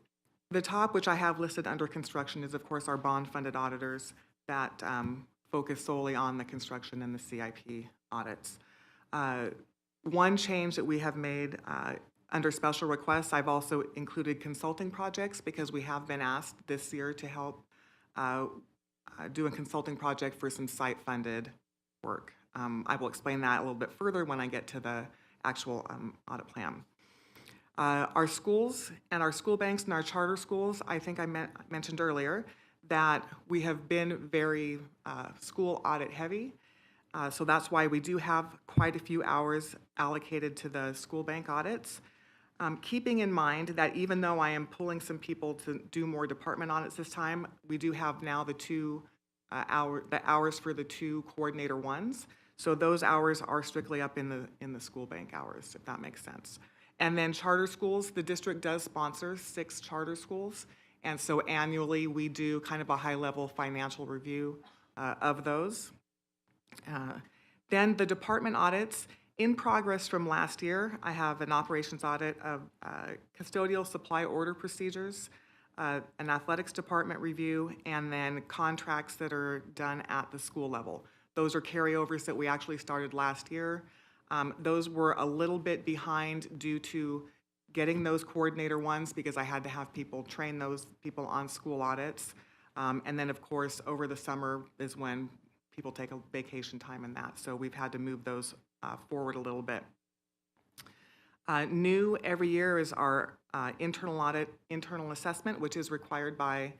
the top, which I have listed under construction, is of course our bond-funded auditors that focus solely on the construction and the CIP audits. One change that we have made under special requests, I've also included consulting projects because we have been asked this year to help do a consulting project for some site-funded work. I will explain that a little bit further when I get to the actual audit plan. Our schools and our school banks and our charter schools, I think I mentioned earlier that we have been very school audit heavy. So that's why we do have quite a few hours allocated to the school bank audits. Keeping in mind that even though I am pulling some people to do more department audits this time, we do have now the hours for the two coordinator ones. So those hours are strictly up in the school bank hours, if that makes sense. And then charter schools, the district does sponsor 6 charter schools. And so annually we do kind of a high-level financial review of those. Then the department audits, in progress from last year, I have an operations audit of custodial supply order procedures, an athletics department review, and then contracts that are done at the school level. Those are carryovers that we actually started last year. Those were a little bit behind due to getting those coordinator ones because I had to have people train those people on school audits. And then, of course, over the summer is when people take a vacation time and that. So we've had to move those forward a little bit. New every year is our internal audit, internal assessment, which is required by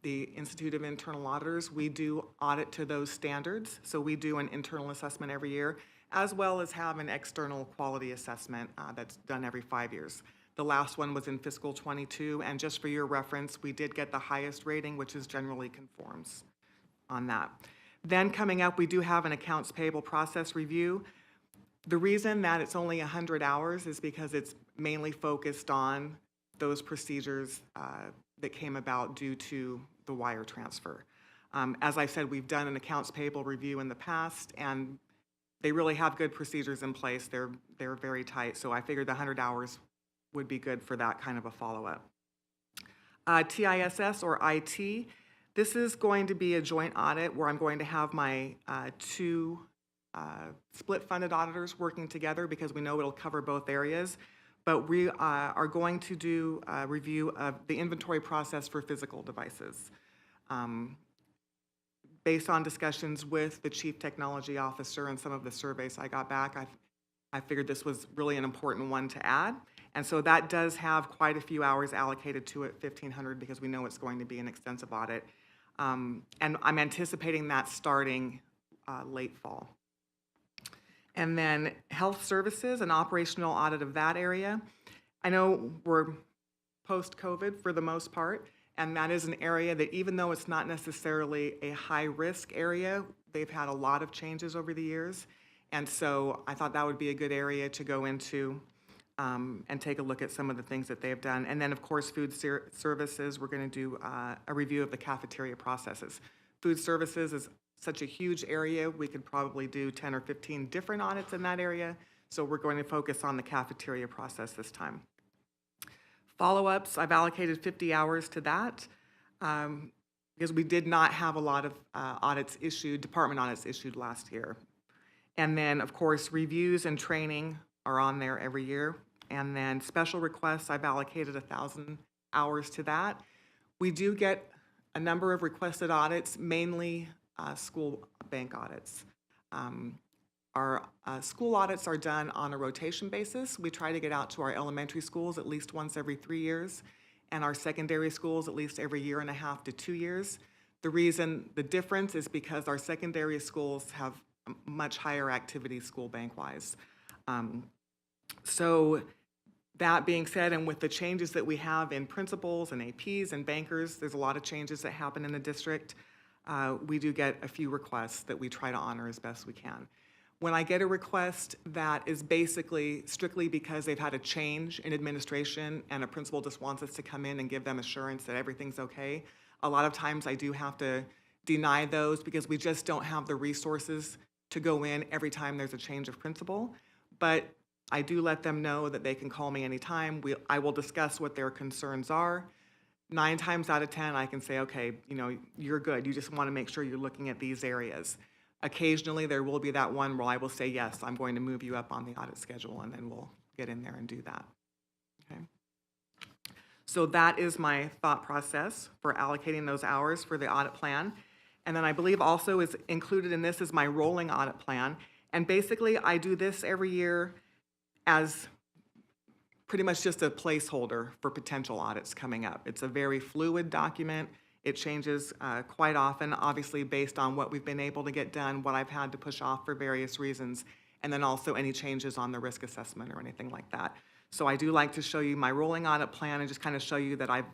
the Institute of Internal Auditors. We do audit to those standards. So we do an internal assessment every year, as well as have an external quality assessment that's done every 5 years. The last one was in fiscal '22, and just for your reference, we did get the highest rating, which is generally conforms on that. Then coming up, we do have an accounts payable process review. The reason that it's only 100 hours is because it's mainly focused on those procedures that came about due to the wire transfer. As I said, we've done an accounts payable review in the past, and they really have good procedures in place. They're very tight, so I figured the 100 hours would be good for that kind of a follow-up. TISS or IT, this is going to be a joint audit where I'm going to have my 2 split-funded auditors working together because we know it'll cover both areas. But we are going to do a review of the inventory process for physical devices. Based on discussions with the Chief Technology Officer and some of the surveys I got back, I figured this was really an important one to add. And so that does have quite a few hours allocated to it, 1,500, because we know it's going to be an extensive audit. And I'm anticipating that starting late fall. And then health services, an operational audit of that area. I know we're post-COVID for the most part, and that is an area that even though it's not necessarily a high-risk area, they've had a lot of changes over the years. And so I thought that would be a good area to go into and take a look at some of the things that they've done. And then, of course, food services, we're going to do a review of the cafeteria processes. Food services is such a huge area, we could probably do 10 or 15 different audits in that area. So we're going to focus on the cafeteria process this time. Follow-ups, I've allocated 50 hours to that because we did not have a lot of audits issued, department audits issued last year. And then, of course, reviews and training are on there every year. And then special requests, I've allocated 1,000 hours to that. We do get a number of requested audits, mainly school bank audits. Our school audits are done on a rotation basis. We try to get out to our elementary schools at least once every 3 years, and our secondary schools at least every 1.5 to 2 years. The difference is because our secondary schools have much higher activity school bank-wise. So That being said, and with the changes that we have in principals and APs and bankers, there's a lot of changes that happen in the district. We do get a few requests that we try to honor as best we can. When I get a request that is basically strictly because they've had a change in administration and a principal just wants us to come in and give them assurance that everything's okay, a lot of times I do have to deny those because we just don't have the resources to go in every time there's a change of principal. But I do let them know that they can call me anytime. I will discuss what their concerns are. 9 times out of 10, I can say, okay, you're good. You just want to make sure you're looking at these areas. Occasionally, there will be that one where I will say, yes, I'm going to move you up on the audit schedule, and then we'll get in there and do that. Okay. So that is my thought process for allocating those hours for the audit plan. And then I believe also is included in this is my rolling audit plan. And basically, I do this every year as pretty much just a placeholder for potential audits coming up. It's a very fluid document. It changes quite often, obviously based on what we've been able to get done, what I've had to push off for various reasons, and then also any changes on the risk assessment or anything like that. So I do like to show you my rolling audit plan and just kind of show you that I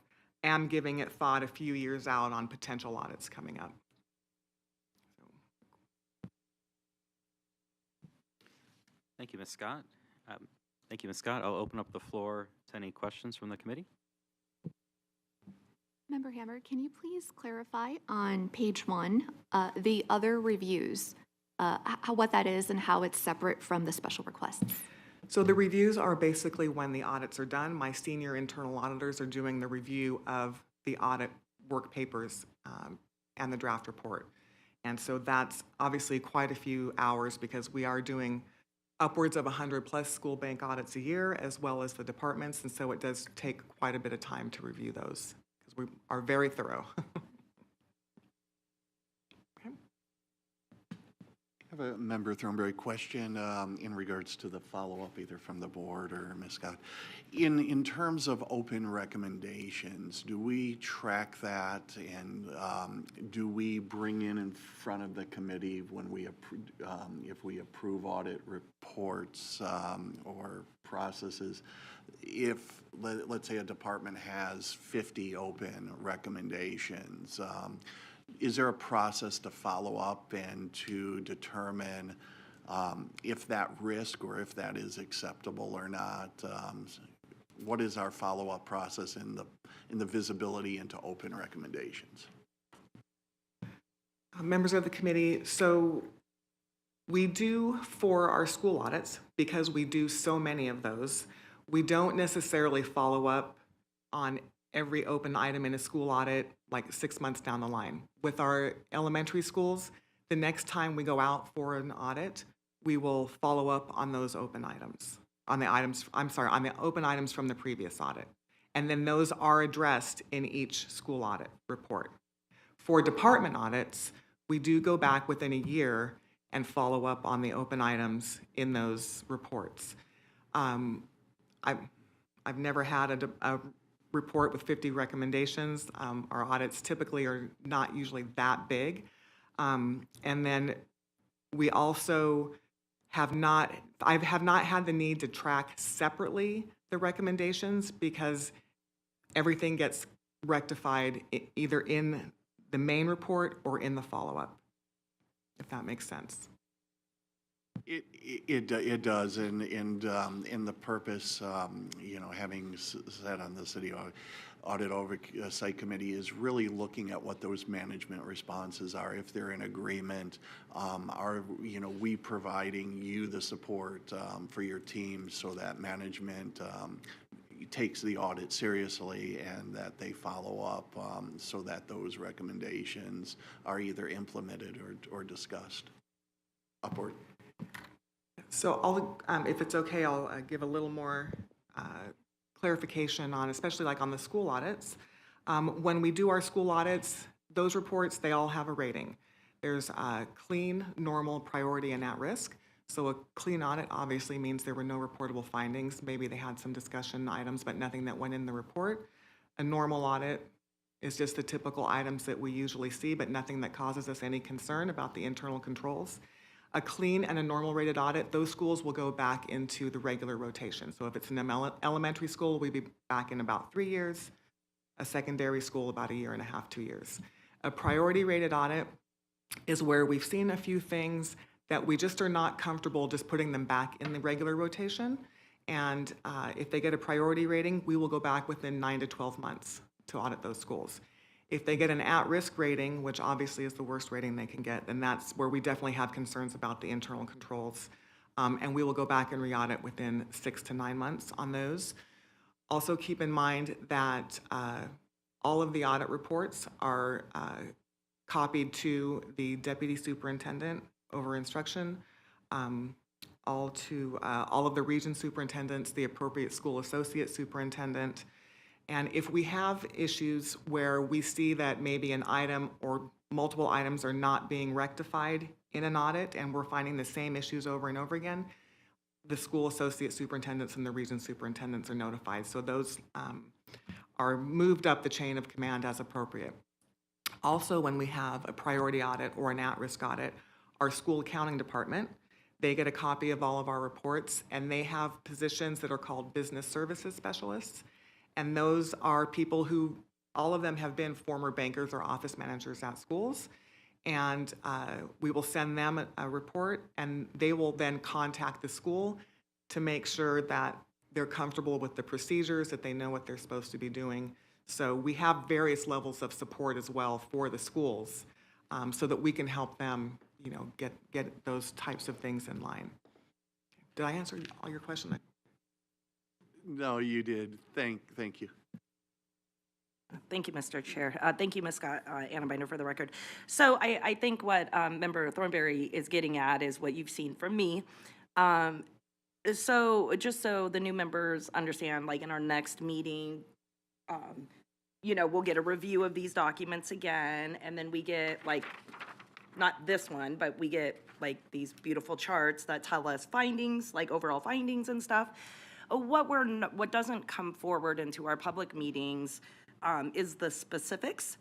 am giving it thought a few years out on potential audits coming up. Thank you, Ms. Scott. Thank you, Ms. Scott. I'll open up the floor to any questions from the committee. Member Hammer, can you please clarify on page 1, the other reviews, what that is and how it's separate from the special requests? So the reviews are basically when the audits are done. My senior internal auditors are doing the review of the audit work papers and the draft report. And so that's obviously quite a few hours because we are doing upwards of 100+ school bank audits a year, as well as the departments. And so it does take quite a bit of time to review those because we are very thorough. Okay. I have a Member Thornberry question in regards to the follow-up either from the board or Ms. Scott. In terms of open recommendations, do we track that and do we bring in front of the committee when we if we approve audit reports or processes, if let's say a department has 50 open recommendations, is there a process to follow up and to determine if that risk or if that is acceptable or not? What is our follow-up process in the visibility into open recommendations? Members of the committee, so we do for our school audits, because we do so many of those, we don't necessarily follow up on every open item in a school audit like 6 months down the line. With our elementary schools, the next time we go out for an audit, we will follow up on those open items, on the open items from the previous audit. And then those are addressed in each school audit report. For department audits, we do go back within a year and follow up on the open items in those reports. I've never had a report with 50 recommendations. Our audits typically are not usually that big. And then we also I have not had the need to track separately the recommendations because everything gets rectified either in the main report or in the follow-up, if that makes sense. It does, and the purpose, having sat on the city audit oversight committee, is really looking at what those management responses are. If they're in agreement, are we providing you the support for your team so that management takes the audit seriously and that they follow up so that those recommendations are either implemented or discussed upward. So I'll, if it's okay, I'll give a little more clarification on, especially like on the school audits. When we do our school audits, those reports, they all have a rating. There's clean, normal, priority, and at risk. So a clean audit obviously means there were no reportable findings. Maybe they had some discussion items, but nothing that went in the report. A normal audit is just the typical items that we usually see, but nothing that causes us any concern about the internal controls. a clean and a normal rated audit, those schools will go back into the regular rotation. So if it's an elementary school, we'd be back in about 3 years, a secondary school about 1.5 years, 2 years. A priority rated audit is where we've seen a few things that we just are not comfortable just putting them back in the regular rotation. And if they get a priority rating, we will go back within 9 to 12 months to audit those schools. If they get an at-risk rating, which obviously is the worst rating they can get, then that's where we definitely have concerns about the internal controls. And we will go back and re-audit within 6 to 9 months on those. Also keep in mind that all of the audit reports are copied to the deputy superintendent over instruction, all of the region superintendents, the appropriate school associate superintendent. And if we have issues where we see that maybe an item or multiple items are not being rectified in an audit and we're finding the same issues over and over again, the school associate superintendents and the region superintendents are notified. So those are moved up the chain of command as appropriate. Also, when we have a priority audit or an at-risk audit, our school accounting department, they get a copy of all of our reports, and they have positions that are called business services specialists. And those are people who, all of them have been former bankers or office managers at schools. And we will send them a report, and they will then contact the school to make sure that they're comfortable with the procedures, that they know what they're supposed to be doing. So we have various levels of support as well for the schools, so that we can help them, get those types of things in line. Did I answer all your questions? No, you did. Thank you. Thank you, Mr. Chair. Thank you, Ms. Scott, Anna Binder, for the record. So I think what Member Thornberry is getting at is what you've seen from me. So just so the new members understand, like in our next meeting, we'll get a review of these documents again, and then we get not this one, but we get these beautiful charts that tell us findings, overall findings and stuff. What doesn't come forward into our public meetings is the specifics.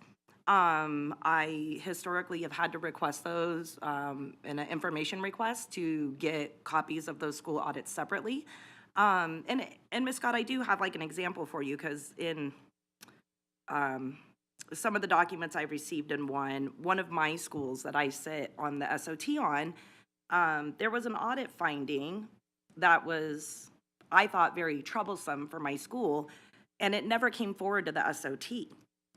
I historically have had to request those in an information request to get copies of those school audits separately. And Ms. Scott, I do have an example for you, because in some of the documents I received in one of my schools that I sit on the SOT on, there was an audit finding that was, I thought, very troublesome for my school, and it never came forward to the SOT.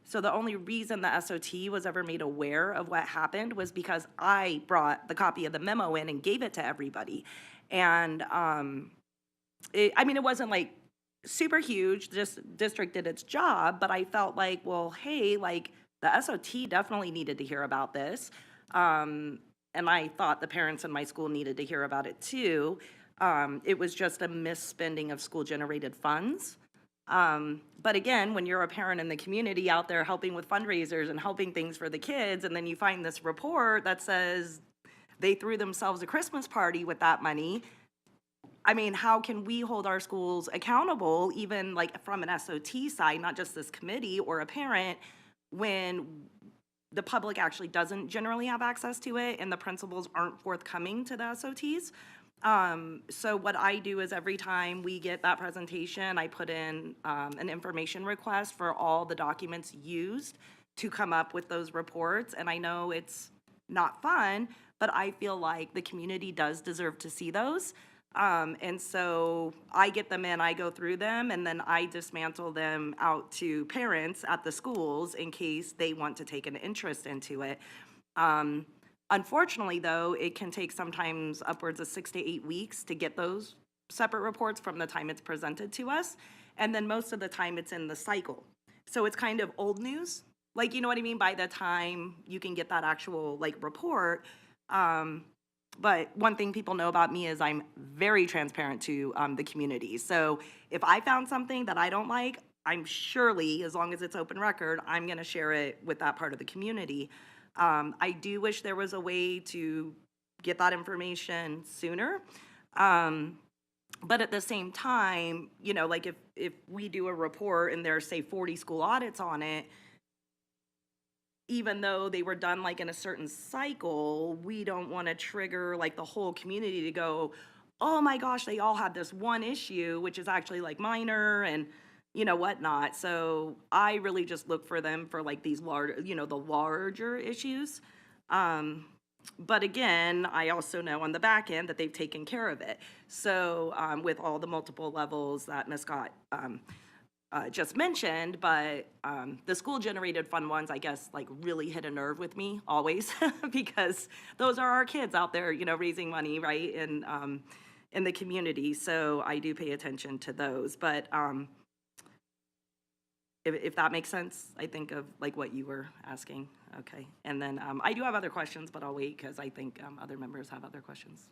So the only reason the SOT was ever made aware of what happened was because I brought the copy of the memo in and gave it to everybody. And it wasn't super huge, this district did its job, but I felt well, hey, the SOT definitely needed to hear about this. And I thought the parents in my school needed to hear about it too. It was just a misspending of school-generated funds. But again, when you're a parent in the community out there helping with fundraisers and helping things for the kids, and then you find this report that says they threw themselves a Christmas party with that money, how can we hold our schools accountable, even from an SOT side, not just this committee or a parent, when the public actually doesn't generally have access to it and the principals aren't forthcoming to the SOTs? So what I do is every time we get that presentation, I put in an information request for all the documents used to come up with those reports. And I know it's not fun, but I feel like the community does deserve to see those. And so I get them in, I go through them, and then I dismantle them out to parents at the schools in case they want to take an interest into it. Unfortunately, though, it can take sometimes upwards of 6 to 8 weeks to get those separate reports from the time it's presented to us. And then most of the time it's in the cycle. So it's kind of old news. You know what I mean? By the time you can get that actual report. But one thing people know about me is I'm very transparent to the community. So if I found something that I don't like, I'm surely, as long as it's open record, I'm going to share it with that part of the community. I do wish there was a way to get that information sooner. But at the same time, if we do a report and there's, say, 40 school audits on it, even though they were done like in a certain cycle, we don't want to trigger like the whole community to go, oh my gosh, they all had this one issue, which is actually like minor and, you know, whatnot. So I really just look for them for like these large, you know, the larger issues. But again, I also know on the back end that they've taken care of it. So with all the multiple levels that Ms. Scott just mentioned, but the school-generated fund ones, I guess, like really hit a nerve with me always because those are our kids out there, you know, raising money, right, in the community. So I do pay attention to those. But if that makes sense, I think of like what you were asking. Okay. And then I do have other questions, but I'll wait because I think other members have other questions.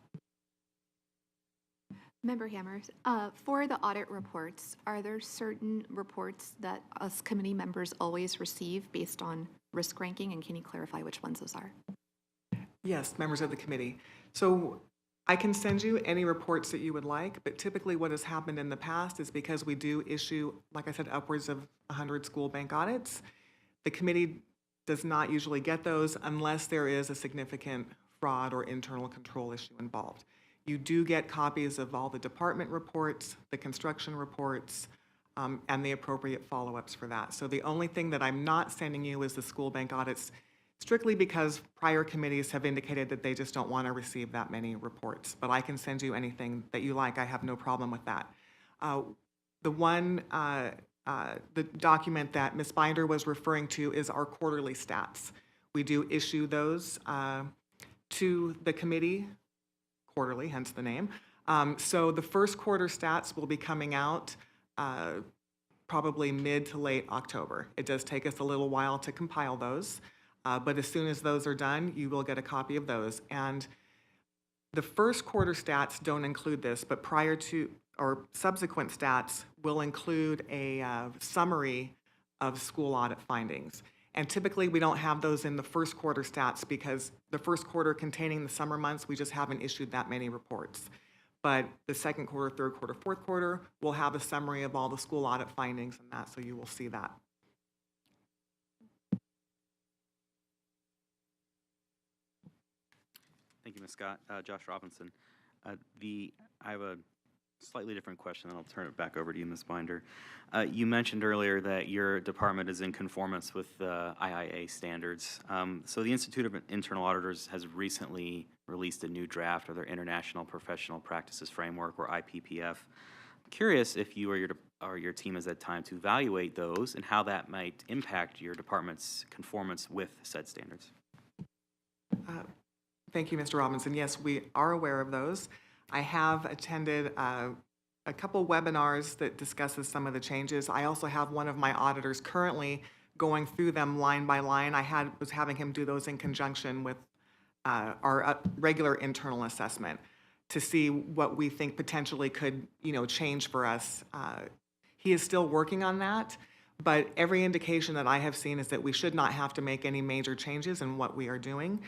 Member Hammers, for the audit reports, are there certain reports that us committee members always receive based on risk ranking, and can you clarify which ones those are? Yes, members of the committee. So I can send you any reports that you would like, but typically what has happened in the past is because we do issue, like I said, upwards of 100 school bank audits, the committee does not usually get those unless there is a significant fraud or internal control issue involved. You do get copies of all the department reports, the construction reports, and the appropriate follow-ups for that. So the only thing that I'm not sending you is the school bank audits, strictly because prior committees have indicated that they just don't want to receive that many reports. But I can send you anything that you like. I have no problem with that. The document that Ms. Binder was referring to is our quarterly stats. We do issue those to the committee quarterly, hence the name. So the first quarter stats will be coming out probably mid to late October. It does take us a little while to compile those, but as soon as those are done, you will get a copy of those. And the first quarter stats don't include this, but prior to or subsequent stats will include a summary of school audit findings. And typically, we don't have those in the first quarter stats because the first quarter containing the summer months, we just haven't issued that many reports. But the second quarter, third quarter, fourth quarter, we'll have a summary of all the school audit findings and that, so you will see that. Thank you, Ms. Scott. Josh Robinson. I have a slightly different question, and I'll turn it back over to you, Ms. Binder. You mentioned earlier that your department is in conformance with the IIA standards. So the Institute of Internal Auditors has recently released a new draft of their International Professional Practices Framework, or IPPF. I'm curious if you or your team has had time to evaluate those and how that might impact your department's conformance with said standards. Thank you, Mr. Robinson. Yes, we are aware of those. I have attended a couple webinars that discusses some of the changes. I also have one of my auditors currently going through them line by line. I was having him do those in conjunction with our regular internal assessment to see what we think potentially could, change for us. He is still working on that, but every indication that I have seen is that we should not have to make any major changes in what we are doing.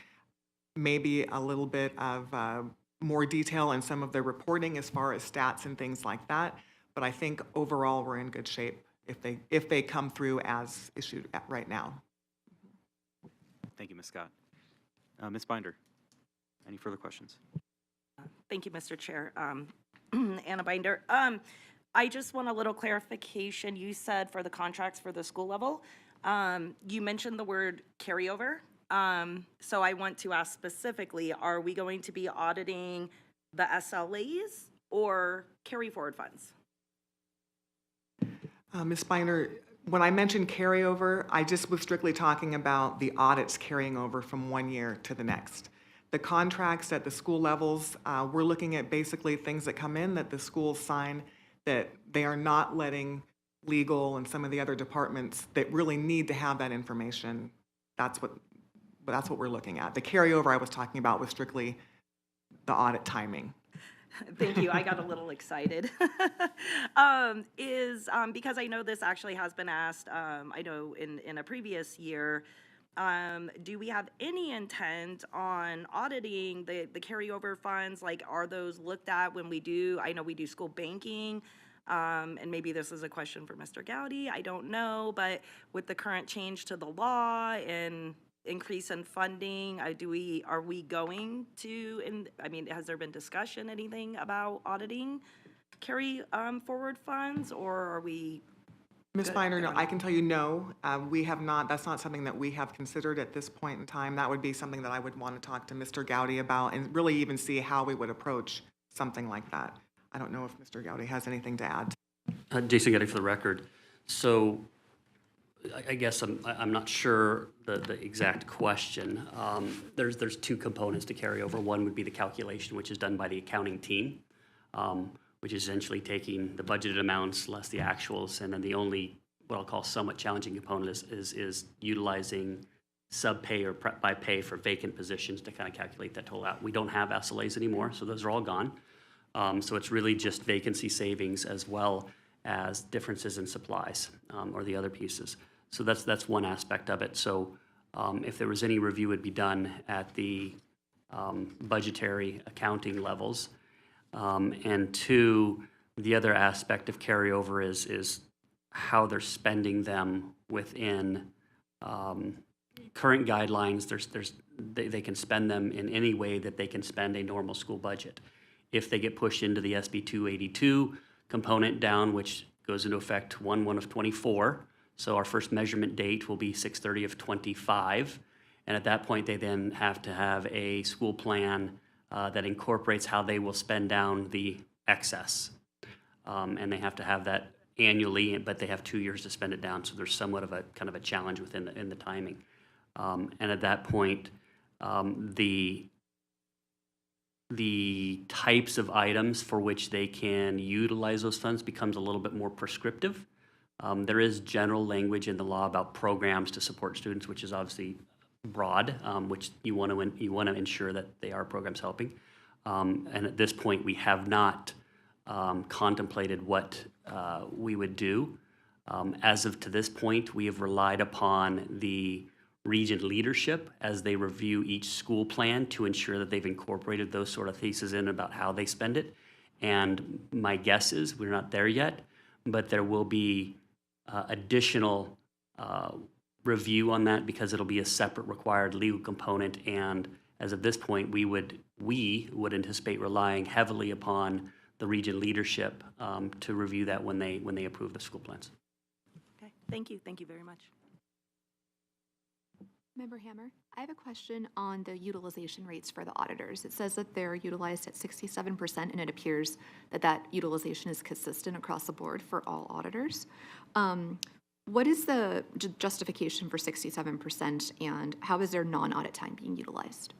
Maybe a little bit of more detail in some of the reporting as far as stats and things like that. But I think overall we're in good shape if they come through as issued right now. Thank you, Ms. Scott. Ms. Binder, any further questions? Thank you, Mr. Chair. Anna Binder. I just want a little clarification. You said for the contracts for the school level, you mentioned the word carryover. So I want to ask specifically, are we going to be auditing the SLAs or carry forward funds? Ms. Binder, when I mentioned carryover, I just was strictly talking about the audits carrying over from one year to the next. The contracts at the school levels, we're looking at basically things that come in that the schools sign that they are not letting legal and some of the other departments that really need to have that information. That's what we're looking at. The carryover I was talking about was strictly the audit timing. Thank you. I got a little excited. Because I know this actually has been asked, I know in a previous year, do we have any intent on auditing the carryover funds? Like, are those looked at when we do, I know we do school banking, and maybe this is a question for Mr. Gowdy, I don't know, but with the current change to the law and increase in funding, are we going to, has there been discussion, anything about auditing carry forward funds, or are we? Ms. Good. Binder, no, I can tell you no, we have not, that's not something that we have considered at this point in time. That would be something that I would want to talk to Mr. Gowdy about and really even see how we would approach something like that. I don't know if Mr. Gowdy has anything to add. Jason Getty for the record. So I guess I'm not sure the exact question. There's two components to carry over. One would be the calculation, which is done by the accounting team, which is essentially taking the budgeted amounts less the actuals, and then the only, what I'll call somewhat challenging component is utilizing sub-pay or by pay for vacant positions to kind of calculate that total out. We don't have SLAs anymore, so those are all gone. So it's really just vacancy savings as well as differences in supplies, or the other pieces. So that's one aspect of it. So if there was any review, it would be done at the budgetary accounting levels. And two, the other aspect of carryover is how they're spending them within current guidelines. They can spend them in any way that they can spend a normal school budget. If they get pushed into the SB 282 component down, which goes into effect 1/1 of 24, so our first measurement date will be 6/30 of 25, and at that point they then have to have a school plan that incorporates how they will spend down the excess. And they have to have that annually, but they have 2 years to spend it down, so there's somewhat of a kind of a challenge within the timing. And at that point, the types of items for which they can utilize those funds becomes a little bit more prescriptive. There is general language in the law about programs to support students, which is obviously broad, which you want to ensure that they are programs helping. And at this point, we have not contemplated what we would do. As of to this point, we have relied upon the region leadership as they review each school plan to ensure that they've incorporated those sort of theses in about how they spend it. And my guess is, we're not there yet, but there will be additional review on that because it'll be a separate required legal component. And as of this point, we would anticipate relying heavily upon the region leadership to review that when they approve the school plans. Okay, thank you very much. Member Hammer, I have a question on the utilization rates for the auditors. It says that they're utilized at 67%, and it appears that utilization is consistent across the board for all auditors. What is the justification for 67%, and how is their non-audit time being utilized?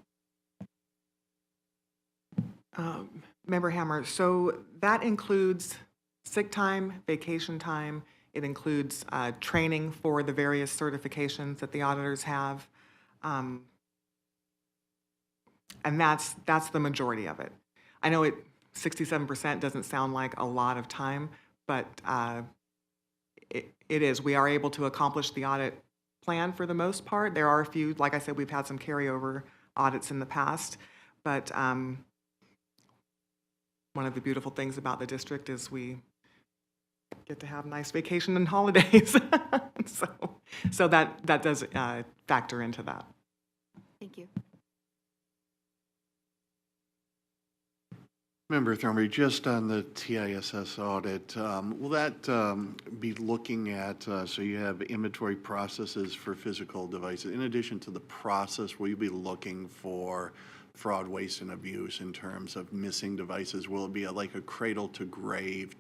Member Hammer, so that includes sick time, vacation time. It includes training for the various certifications that the auditors have. And that's the majority of it. I know 67% doesn't sound like a lot of time, but it is. We are able to accomplish the audit plan for the most part. There are a few, like I said, we've had some carryover audits in the past, but one of the beautiful things about the district is we get to have nice vacation and holidays. so that does factor into that. Thank you. Member Thornberry, just on the TISS audit, will that be looking at, so you have inventory processes for physical devices. In addition to the process, will you be looking for fraud, waste, and abuse in terms of missing devices? Will it be like a cradle-to-grave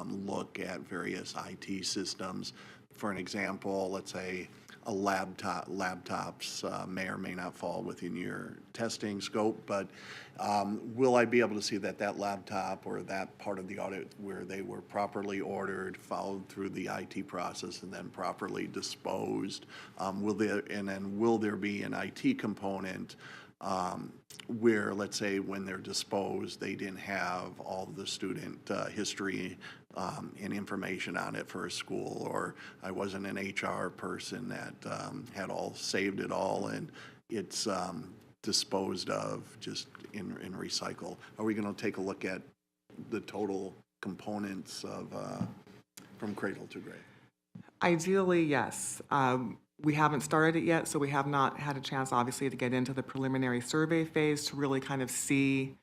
look at various IT systems? For an example, let's say a laptops may or may not fall within your testing scope, but will I be able to see that laptop or that part of the audit where they were properly ordered, followed through the IT process, and then properly disposed? Will there be an IT component where, let's say, when they're disposed, they didn't have all the student history and information on it for a school, or I wasn't an HR person that had saved it all and it's disposed of just in recycle? Are we going to take a look at the total components of, from cradle to grave? Ideally, yes. We haven't started it yet, so we have not had a chance, obviously, to get into the preliminary survey phase to really kind of see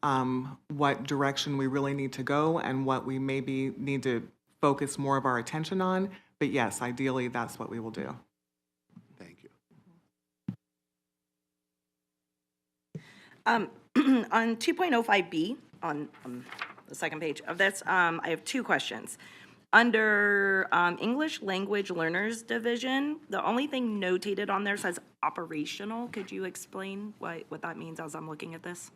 what direction we really need to go and what we maybe need to focus more of our attention on. But yes, ideally, that's what we will do. Thank you. On 2.05B, on the second page of this, I have two questions. Under English Language Learners Division, the only thing notated on there says operational. Could you explain what that means as I'm looking at this?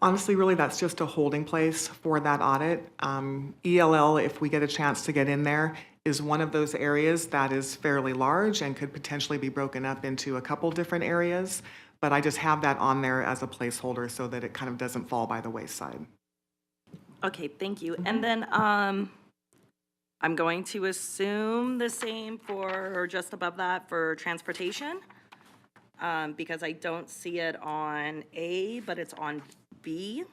Honestly, really, that's just a holding place for that audit. ELL, if we get a chance to get in there, is one of those areas that is fairly large and could potentially be broken up into a couple different areas. But I just have that on there as a placeholder so that it kind of doesn't fall by the wayside. Okay, thank you. And then I'm going to assume the same for, or just above that, for transportation, because I don't see it on A, but it's on B.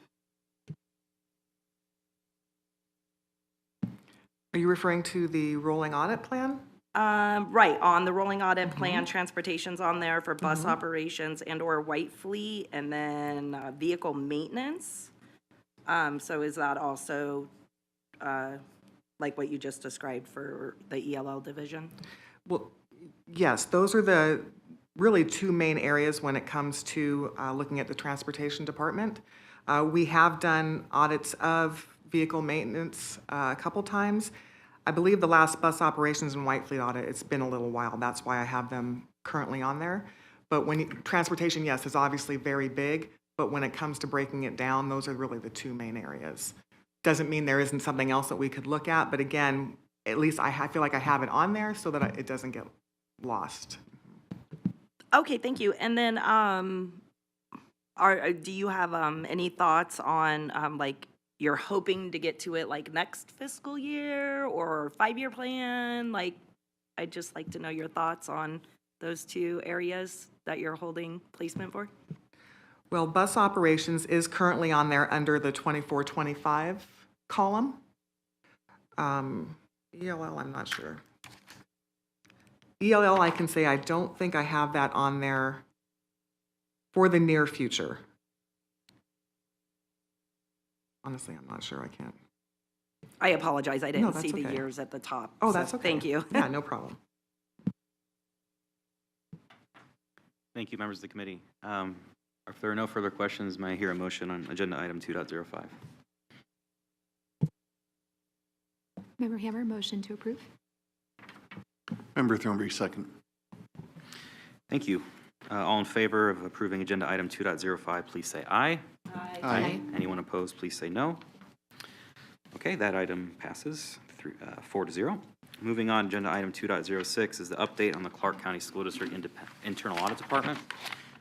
Are you referring to the rolling audit plan? Right, on the rolling audit plan, transportation's on there for bus operations and/or white fleet, and then vehicle maintenance. So is that also like what you just described for the ELL division? Well, yes, those are the really two main areas when it comes to looking at the transportation department. We have done audits of vehicle maintenance a couple times. I believe the last bus operations and white fleet audit, it's been a little while. That's why I have them currently on there. But transportation, yes, is obviously very big, but when it comes to breaking it down, those are really the two main areas. Doesn't mean there isn't something else that we could look at, but again, at least I feel like I have it on there so that it doesn't get lost. Okay, thank you. And then do you have any thoughts on like you're hoping to get to it like next fiscal year or 5-year plan? Like, I'd just like to know your thoughts on those two areas that you're holding placement for. Well, bus operations is currently on there under the 24-25 column. ELL, I'm not sure. ELL, I can say I don't think I have that on there for the near future. Honestly, I'm not sure. I can't. I apologize, I No, didn't that's see the okay. years at the top. Oh, so that's okay. Thank you. Yeah, no problem. Thank you, members of the committee. If there are no further questions, may I hear a motion on agenda item 2.05? Member Hammer, motion to approve. Member Thornberry, second. Thank you. All in favor of approving agenda item 2.05, please say aye. Aye. Anyone opposed, please say no. Okay, that item passes 4-0. Moving on, agenda item 2.06 is the update on the Clark County School District Internal Audit Department.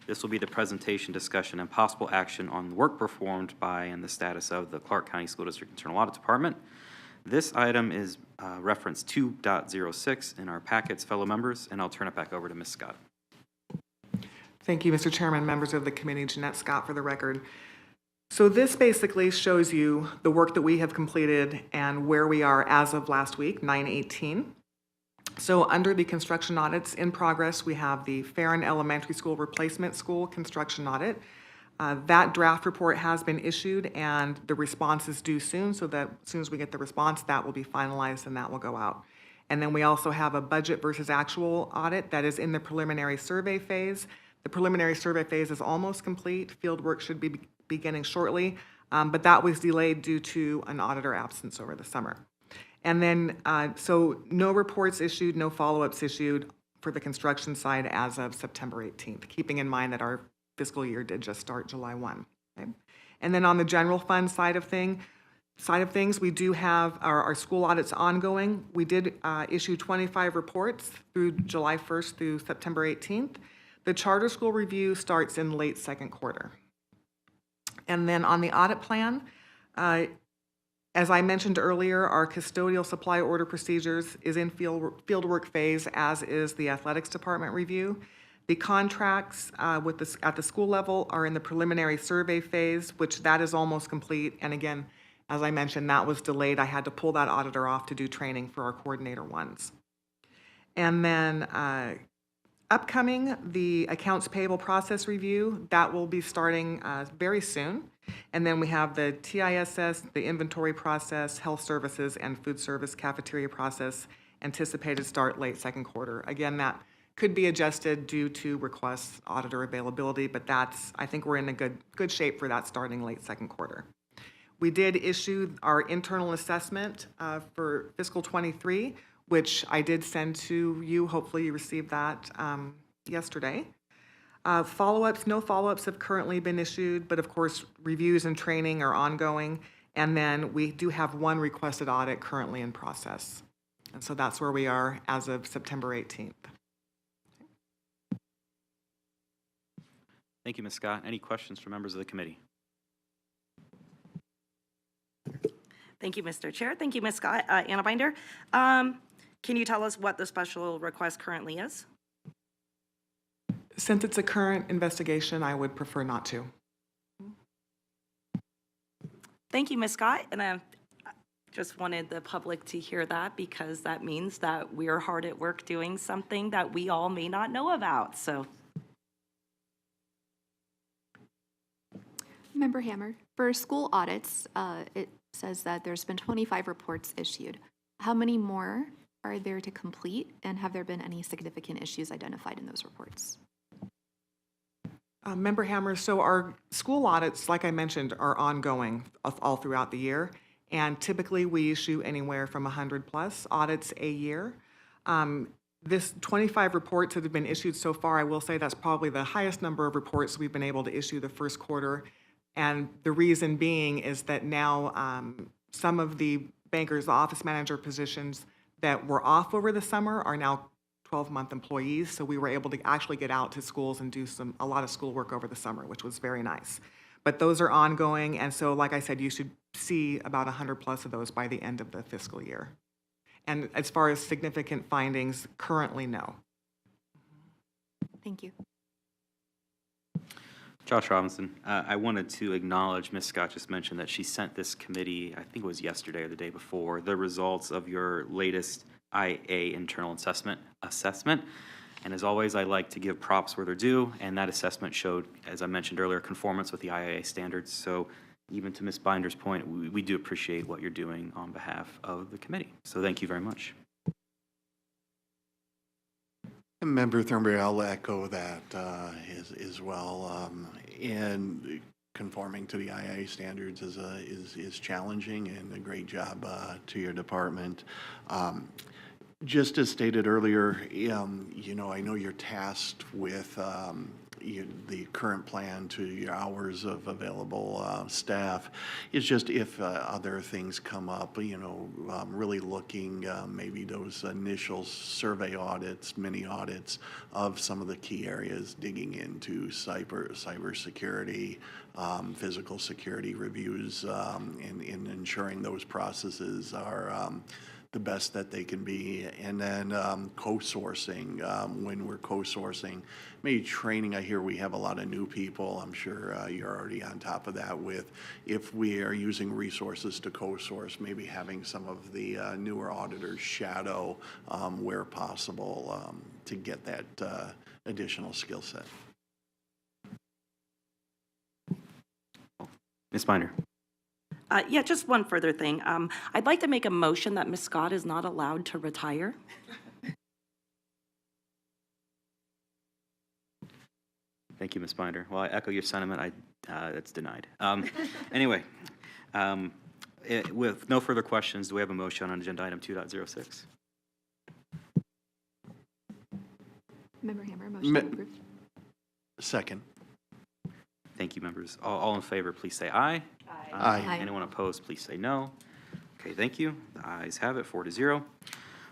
This will be the presentation, discussion, and possible action on the work performed by and the status of the Clark County School District Internal Audit Department. This item is reference 2.06 in our packets, fellow members, and I'll turn it back over to Ms. Scott. Thank you, Mr. Chairman, members of the committee. Jeanette Scott for the record. So this basically shows you the work that we have completed and where we are as of last week, 9/18. So under the construction audits in progress, we have the Farron Elementary School Replacement School Construction Audit. That draft report has been issued and the response is due soon, so that as soon as we get the response, that will be finalized and that will go out. And then we also have a budget versus actual audit that is in the preliminary survey phase. The preliminary survey phase is almost complete. Field work should be beginning shortly, but that was delayed due to an auditor absence over the summer. And then, so no reports issued, no follow-ups issued for the construction side as of September 18th, keeping in mind that our fiscal year did just start July 1. Okay? And then on the general fund side of things, we do have our school audits ongoing. We did issue 25 reports through July 1st through September 18th. The charter school review starts in late second quarter. And then on the audit plan, as I mentioned earlier, our custodial supply order procedures is in fieldwork phase, as is the athletics department review. The contracts at the school level are in the preliminary survey phase, which that is almost complete. And again, As I mentioned, that was delayed. I had to pull that auditor off to do training for our coordinator ones. And then upcoming, the accounts payable process review, that will be starting very soon. And then we have the TISS, the inventory process, health services, and food service cafeteria process, anticipated start late second quarter. Again, that could be adjusted due to requests, auditor availability, but I think we're in a good shape for that starting late second quarter. We did issue our internal assessment for fiscal '23, which I did send to you. Hopefully you received that yesterday. Follow-ups, no follow-ups have currently been issued, but of course, reviews and training are ongoing. And then we do have one requested audit currently in process. And so that's where we are as of September 18th. Thank you, Ms. Scott. Any questions from members of the committee? Thank you, Mr. Chair. Thank you, Ms. Scott. Anna Binder, can you tell us what the special request currently is? Since it's a current investigation, I would prefer not to. Thank you, Ms. Scott. And I just wanted the public to hear that because that means that we're hard at work doing something that we all may not know about. So. Member Hammer, for school audits, it says that there's been 25 reports issued. How many more are there to complete, and have there been any significant issues identified in those reports? Member Hammer, so our school audits, like I mentioned, are ongoing all throughout the year. And typically we issue anywhere from 100 plus audits a year. This 25 reports that have been issued so far, I will say that's probably the highest number of reports we've been able to issue the first quarter. And the reason being is that now some of the bankers, the office manager positions that were off over the summer are now 12-month employees. So we were able to actually get out to schools and do a lot of school work over the summer, which was very nice. But those are ongoing. And so, like I said, you should see about 100 plus of those by the end of the fiscal year. And as far as significant findings, currently, no. Thank you. Josh Robinson, I wanted to acknowledge Ms. Scott just mentioned that she sent this committee, I think it was yesterday or the day before, the results of your latest IA internal assessment. And as always, I like to give props where they're due, and that assessment showed, as I mentioned earlier, conformance with the IA standards. So even to Ms. Binder's point, we do appreciate what you're doing on behalf of the committee. So thank you very much. Member Thornberry, I'll echo that as well. And conforming to the IA standards is challenging, and a great job to your department. Just as stated earlier, you know, I know you're tasked with the current plan to your hours of available staff. It's just if other things come up, you know, really looking maybe those initial survey audits, mini audits of some of the key areas, digging into cyber security, physical security reviews, and ensuring those processes are the best that they can be. And then co-sourcing, when we're co-sourcing, maybe training. I hear we have a lot of new people. I'm sure you're already on top of that with, if we are using resources to co-source, maybe having some of the newer auditors shadow where possible to get that additional skill set. Ms. Binder. Yeah, just one further thing. I'd like to make a motion that Ms. Scott is not allowed to retire. Thank you, Ms. Binder. Well, I echo your sentiment. That's denied. Anyway, with no further questions, do we have a motion on agenda item 2.06? Member Hammer, motion approved. Second. Thank you, members. All in favor, please say aye. Aye. Aye. Anyone opposed, please say no. Okay, thank you. The ayes have it, 4-0.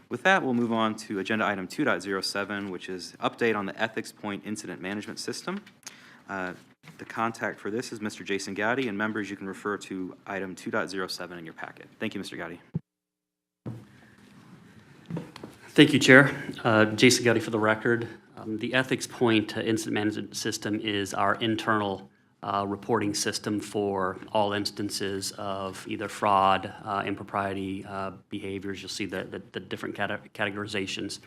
With that, we'll move on to agenda item 2.07, which is update on the Ethics Point Incident Management System. The contact for this is Mr. Jason Gowdy, and members, you can refer to item 2.07 in your packet. Thank you, Mr. Gowdy. Thank you, Chair. Jason Gowdy for the record. The Ethics Point Incident Management System is our internal reporting system for all instances of either fraud, impropriety behaviors. You'll see the different categorizations.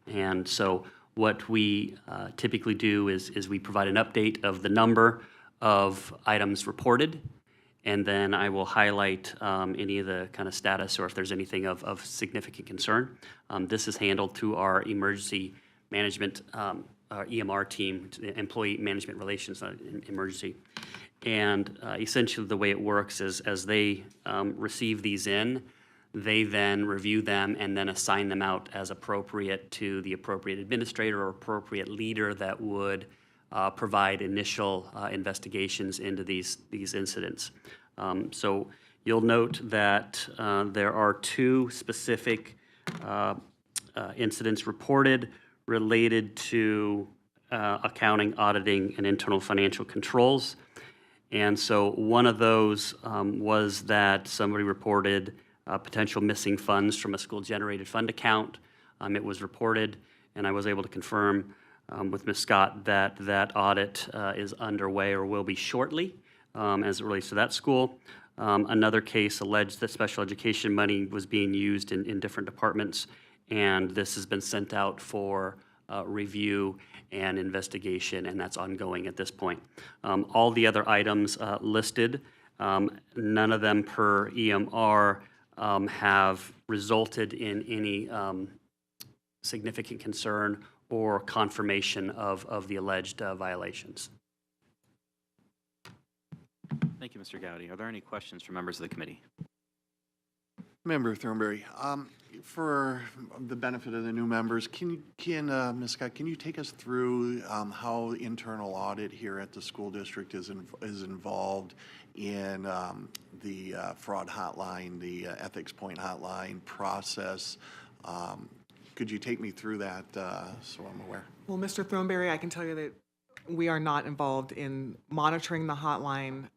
And so what we typically do is we provide an update of the number of items reported, and then I will highlight any of the kind of status or if there's anything of significant concern. This is handled through our emergency management, our EMR team, Employee Management Relations, emergency. And essentially the way it works is as they receive these in, they then review them and then assign them out as appropriate to the appropriate administrator or appropriate leader that would provide initial investigations into these incidents. So you'll note that there are 2 specific incidents reported related to accounting, auditing, and internal financial controls. And so one of those was that somebody reported potential missing funds from a school-generated fund account. It was reported, and I was able to confirm with Ms. Scott that that audit is underway or will be shortly as it relates to that school. Another case alleged that special education money was being used in different departments, and this has been sent out for review and investigation, and that's ongoing at this point. All the other items listed, none of them per EMR have resulted in any significant concern or confirmation of the alleged violations. Thank you, Mr. Gowdy. Are there any questions from members of the committee? Member Thornberry, for the benefit of the new members, Ms. Scott, can you take us through how internal audit here at the school district is involved in the fraud hotline, the ethics point hotline process? Could you take me through that so I'm aware? Well, Mr. Thornberry, I can tell you that we are not involved in monitoring the hotline.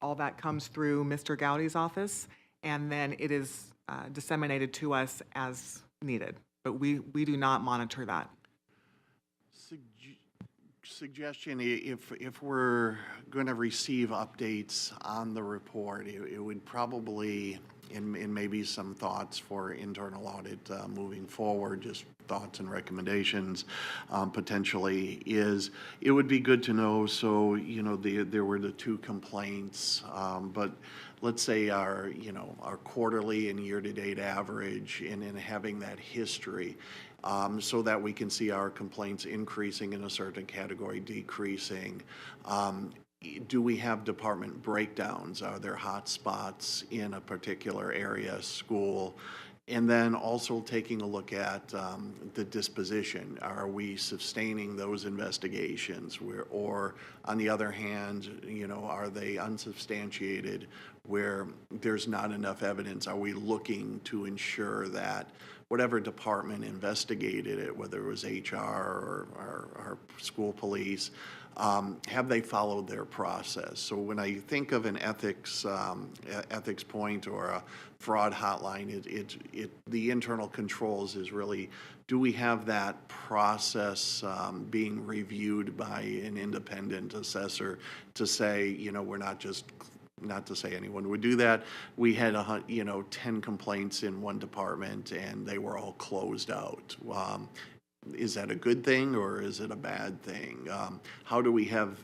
All that comes through Mr. Gowdy's office, and then it is disseminated to us as needed. But we do not monitor that. Suggestion, if we're going to receive updates on the report, it would probably, and maybe some thoughts for internal audit moving forward, just thoughts and recommendations potentially, is it would be good to know, so, you know, there were the 2 complaints, but let's say our quarterly and year-to-date average, and in having that history, so that we can see our complaints increasing in a certain category, decreasing. Do we have department breakdowns? Are there hot spots in a particular area, school? And then also taking a look at the disposition. Are we sustaining those investigations? Or on the other hand, are they unsubstantiated where there's not enough evidence? Are we looking to ensure that whatever department investigated it, whether it was HR or school police, have they followed their process? So when I think of an ethics point or a fraud hotline, the internal controls is really, do we have that process being reviewed by an independent assessor to say, we're not just, not to say anyone would do that, we had 10 complaints in one department and they were all closed out. Is that a good thing or is it a bad thing? How do we have,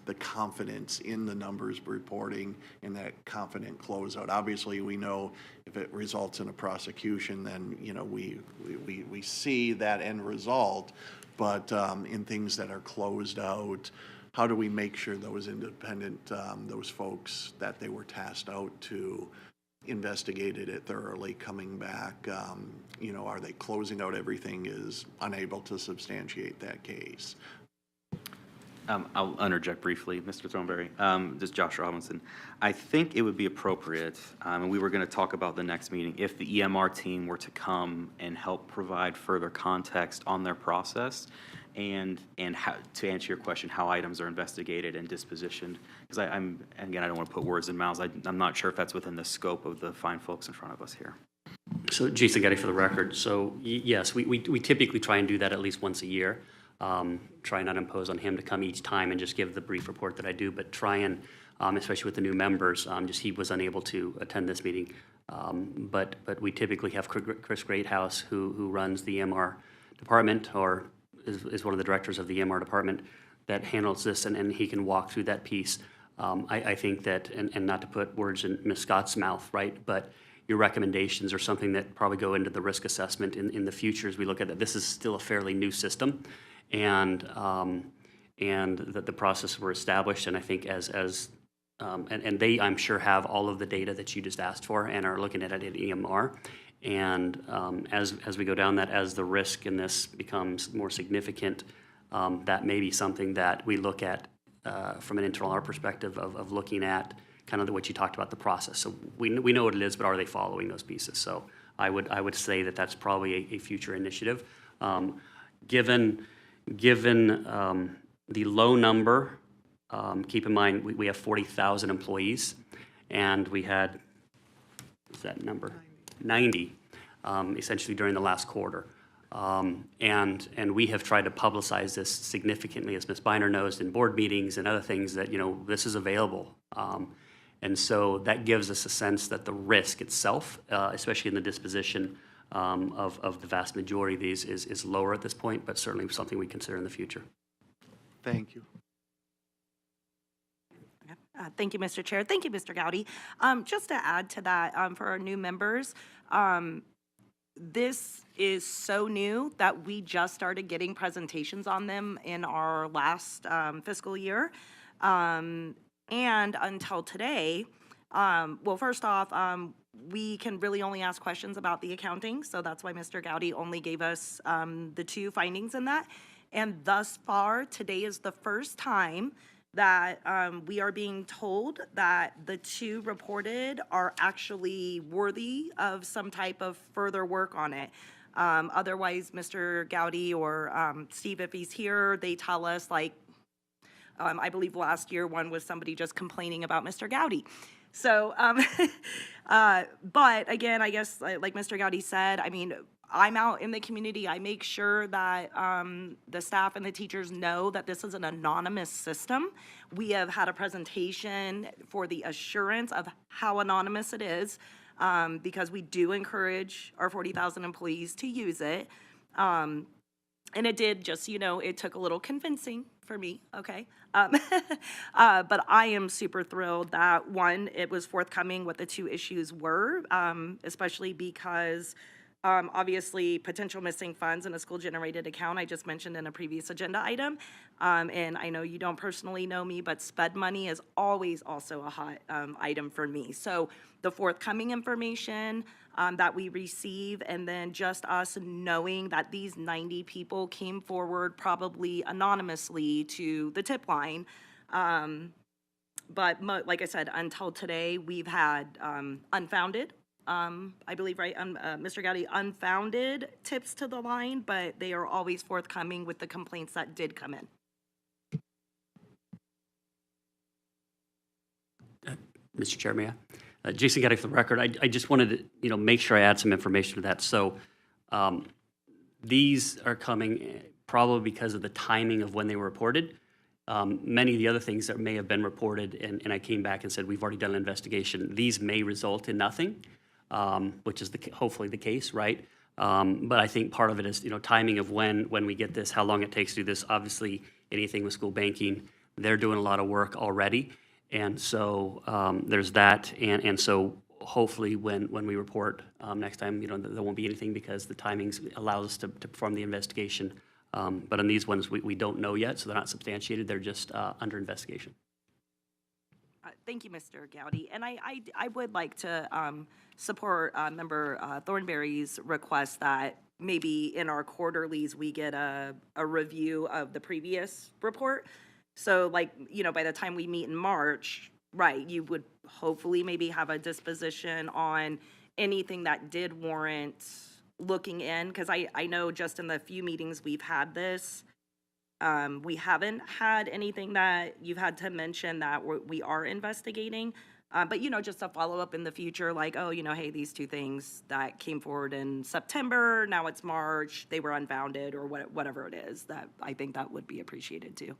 the confidence in the numbers reporting and that confident closeout? Obviously, we know if it results in a prosecution, then, we see that end result. But in things that are closed out, how do we make sure those independent, those folks that they were tasked out to investigated it thoroughly, coming back, are they closing out everything, is unable to substantiate that case? I'll interject briefly, Mr. Thornberry. This is Josh Robinson. I think it would be appropriate, and we were going to talk about the next meeting, if the EMR team were to come and help provide further context on their process and how, to answer your question, how items are investigated and dispositioned. Because and again, I don't want to put words in mouths. I'm not sure if that's within the scope of the fine folks in front of us here. So Jason Getty for the record. So yes, we typically try and do that at least once a year. try not impose on him to come each time and just give the brief report that I do, but try and, especially with the new members, just he was unable to attend this meeting. But we typically have Chris Greathouse, who runs the EMR department, or is one of the directors of the EMR department, that handles this, and he can walk through that piece. I think that, and not to put words in Ms. Scott's mouth, right, but your recommendations are something that probably go into the risk assessment in the future as we look at it. This is still a fairly new system, and that the processes were established, and I think and they, I'm sure, have all of the data that you just asked for and are looking at it at EMR. And as we go down that, as the risk in this becomes more significant, that may be something that we look at from an internal audit perspective of looking at kind of what you talked about, the process. So we know what it is, but are they following those pieces? So I would say that that's probably a future initiative. Given the low number, keep in mind we have 40,000 employees, and we had, what's that number? 90, essentially during the last quarter. And we have tried to publicize this significantly, as Ms. Beiner knows, in board meetings and other things, that, this is available. And so that gives us a sense that the risk itself, especially in the disposition of the vast majority of these, is lower at this point, but certainly something we consider in the future. Thank you. Thank you, Mr. Chair. Thank you, Mr. Gowdy. Just to add to that, for our new members, this is so new that we just started getting presentations on them in our last fiscal year. And until today, well, first off, we can really only ask questions about the accounting, so that's why Mr. Gowdy only gave us the 2 findings in that. And thus far, today is the first time that we are being told that the 2 reported are actually worthy of some type of further work on it. Otherwise, Mr. Gowdy or Steve, if he's here, they tell us, like, I believe last year one was somebody just complaining about Mr. Gowdy. So, but again, I guess, like Mr. Gowdy said, I mean, I'm out in the community. I make sure that the staff and the teachers know that this is an anonymous system. We have had a presentation for the assurance of how anonymous it is, because we do encourage our 40,000 employees to use it. And it did just, it took a little convincing for me, okay? But I am super thrilled that, one, it was forthcoming what the 2 issues were, especially because obviously potential missing funds in a school-generated account, I just mentioned in a previous agenda item. And I know you don't personally know me, but SPED money is always also a hot item for me. So the forthcoming information that we receive, and then just us knowing that these 90 people came forward probably anonymously to the tip line. But like I said, until today, we've had unfounded, I believe, right, Mr. Gowdy, unfounded tips to the line, but they are always forthcoming with the complaints that did come in. Mr. Chair, may I? Jason Gowdy for the record. I just wanted to, make sure I add some information to that. So these are coming probably because of the timing of when they were reported. Many of the other things that may have been reported, and I came back and said, we've already done an investigation, these may result in nothing, which is hopefully the case, right? But I think part of it is, timing of when we get this, how long it takes to do this. Obviously, anything with school banking, they're doing a lot of work already. And so there's that. And so hopefully when we report next time, there won't be anything because the timings allows us to perform the investigation. But on these ones, we don't know yet, so they're not substantiated. They're just under investigation. Thank you, Mr. Gowdy. And I would like to support Member Thornberry's request that maybe in our quarterlies we get a review of the previous report. So by the time we meet in March, right, you would hopefully maybe have a disposition on anything that did warrant looking in, because I know just in the few meetings we've had this, we haven't had anything that you've had to mention that we are investigating. But, just a follow-up in the future, like, oh, hey, these two things that came forward in September, now it's March, they were unfounded, or whatever it is, that I think that would be appreciated too.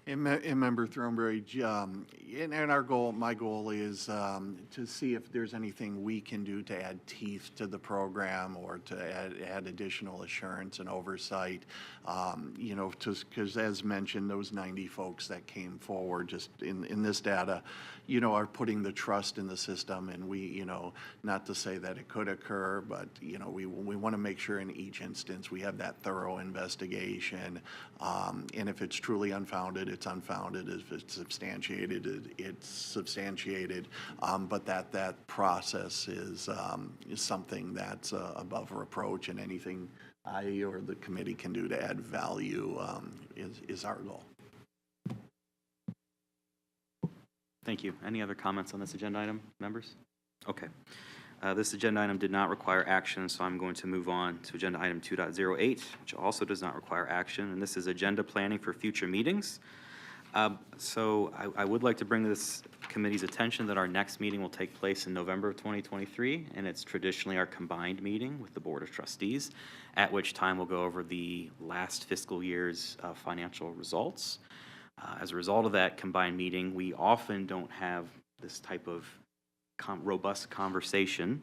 And Member Thornberry, and our goal, my goal is to see if there's anything we can do to add teeth to the program or to add additional assurance and oversight. Because as mentioned, those 90 folks that came forward just in this data, are putting the trust in the system, and we, not to say that it could occur, but, we want to make sure in each instance we have that thorough investigation. And if it's truly unfounded, it's unfounded. If it's substantiated, it's substantiated. But that process is something that's above reproach, and anything I or the committee can do to add value is our goal. Thank you. Any other comments on this agenda item, members? Okay. This agenda item did not require action, so I'm going to move on to agenda item 2.08, which also does not require action, and this is agenda planning for future meetings. So I would like to bring to this committee's attention that our next meeting will take place in November of 2023, and it's traditionally our combined meeting with the Board of Trustees, at which time we'll go over the last fiscal year's financial results. As a result of that combined meeting, we often don't have this type of robust conversation.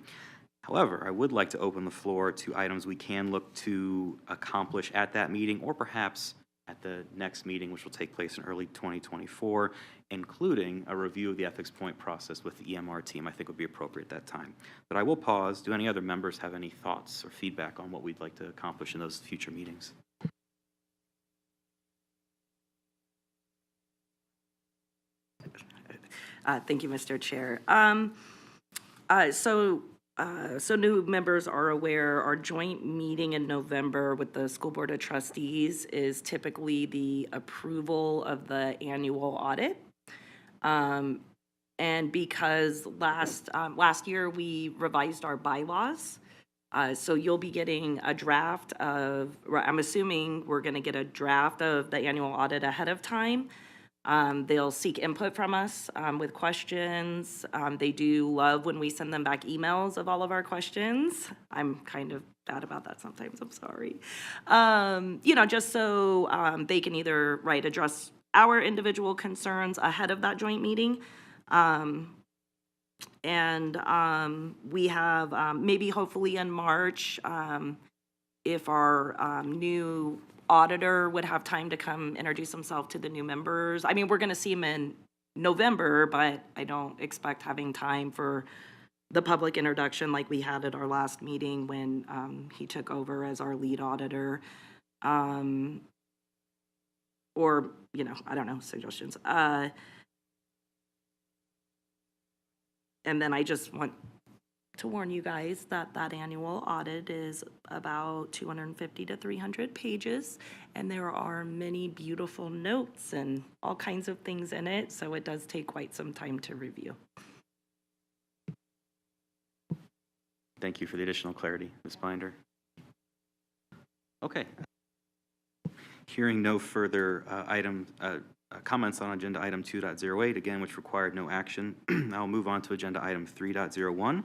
However, I would like to open the floor to items we can look to accomplish at that meeting, or perhaps at the next meeting, which will take place in early 2024, including a review of the ethics point process with the EMR team. I think would be appropriate at that time. But I will pause. Do any other members have any thoughts or feedback on what we'd like to accomplish in those future meetings? Thank you, Mr. Chair. So new members are aware, our joint meeting in November with the School Board of Trustees is typically the approval of the annual audit. And because last year we revised our bylaws, so you'll be getting a draft of, I'm assuming we're going to get a draft of the annual audit ahead of time. They'll seek input from us with questions. They do love when we send them back emails of all of our questions. I'm kind of bad about that sometimes, I'm sorry. Just so they can either address our individual concerns ahead of that joint meeting. We have maybe hopefully in March, if our new auditor would have time to come introduce himself to the new members. I mean, we're going to see him in November, but I don't expect having time for the public introduction like we had at our last meeting when he took over as our lead auditor. Or, I don't know, suggestions. And then I just want to warn you guys that that annual audit is about 250 to 300 pages, and there are many beautiful notes and all kinds of things in it, so it does take quite some time to review. Thank you for the additional clarity, Ms. Binder. Okay. Hearing no further comments on agenda item 2.08, again, which required no action, I'll move on to agenda item 3.01,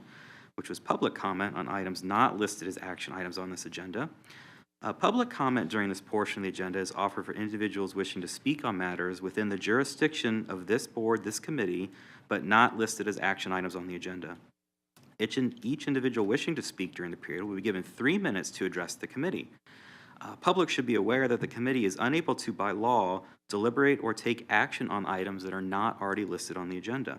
which was public comment on items not listed as action items on this agenda. Public comment during this portion of the agenda is offered for individuals wishing to speak on matters within the jurisdiction of this board, this committee, but not listed as action items on the agenda. Each individual wishing to speak during the period will be given 3 minutes to address the committee. Public should be aware that the committee is unable to, by law, deliberate or take action on items that are not already listed on the agenda.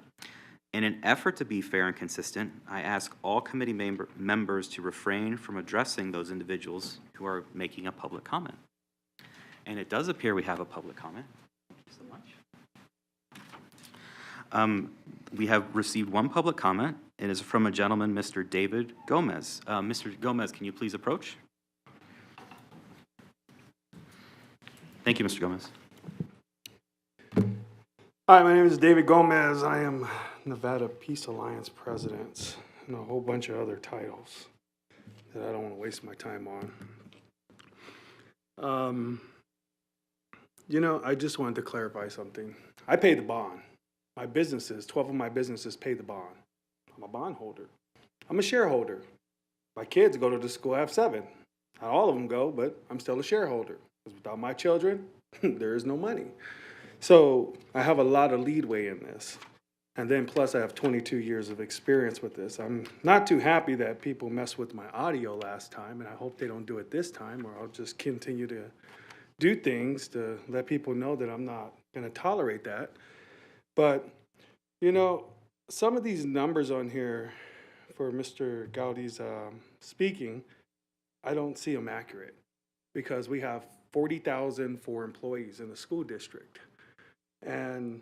In an effort to be fair and consistent, I ask all committee members to refrain from addressing those individuals who are making a public comment. And it does appear we have a public comment. Thank you so much. We have received one public comment. It is from a gentleman, Mr. David Gomez. Mr. Gomez, can you please approach? Thank you, Mr. Gomez. Hi, my name is David Gomez. I am Nevada Peace Alliance President and a whole bunch of other titles that I don't want to waste my time on. I just wanted to clarify something. I pay the bond. My businesses, 12 of my businesses pay the bond. I'm a bondholder. I'm a shareholder. My kids go to the school, I have 7. Not all of them go, but I'm still a shareholder. Because without my children, there is no money. So I have a lot of leadway in this. And then plus I have 22 years of experience with this. I'm not too happy that people messed with my audio last time, and I hope they don't do it this time, or I'll just continue to do things to let people know that I'm not gonna tolerate that. But, you know, some of these numbers on here for Mr. Gaudi's speaking, I don't see them accurate because we have 40,004 employees in the school district. And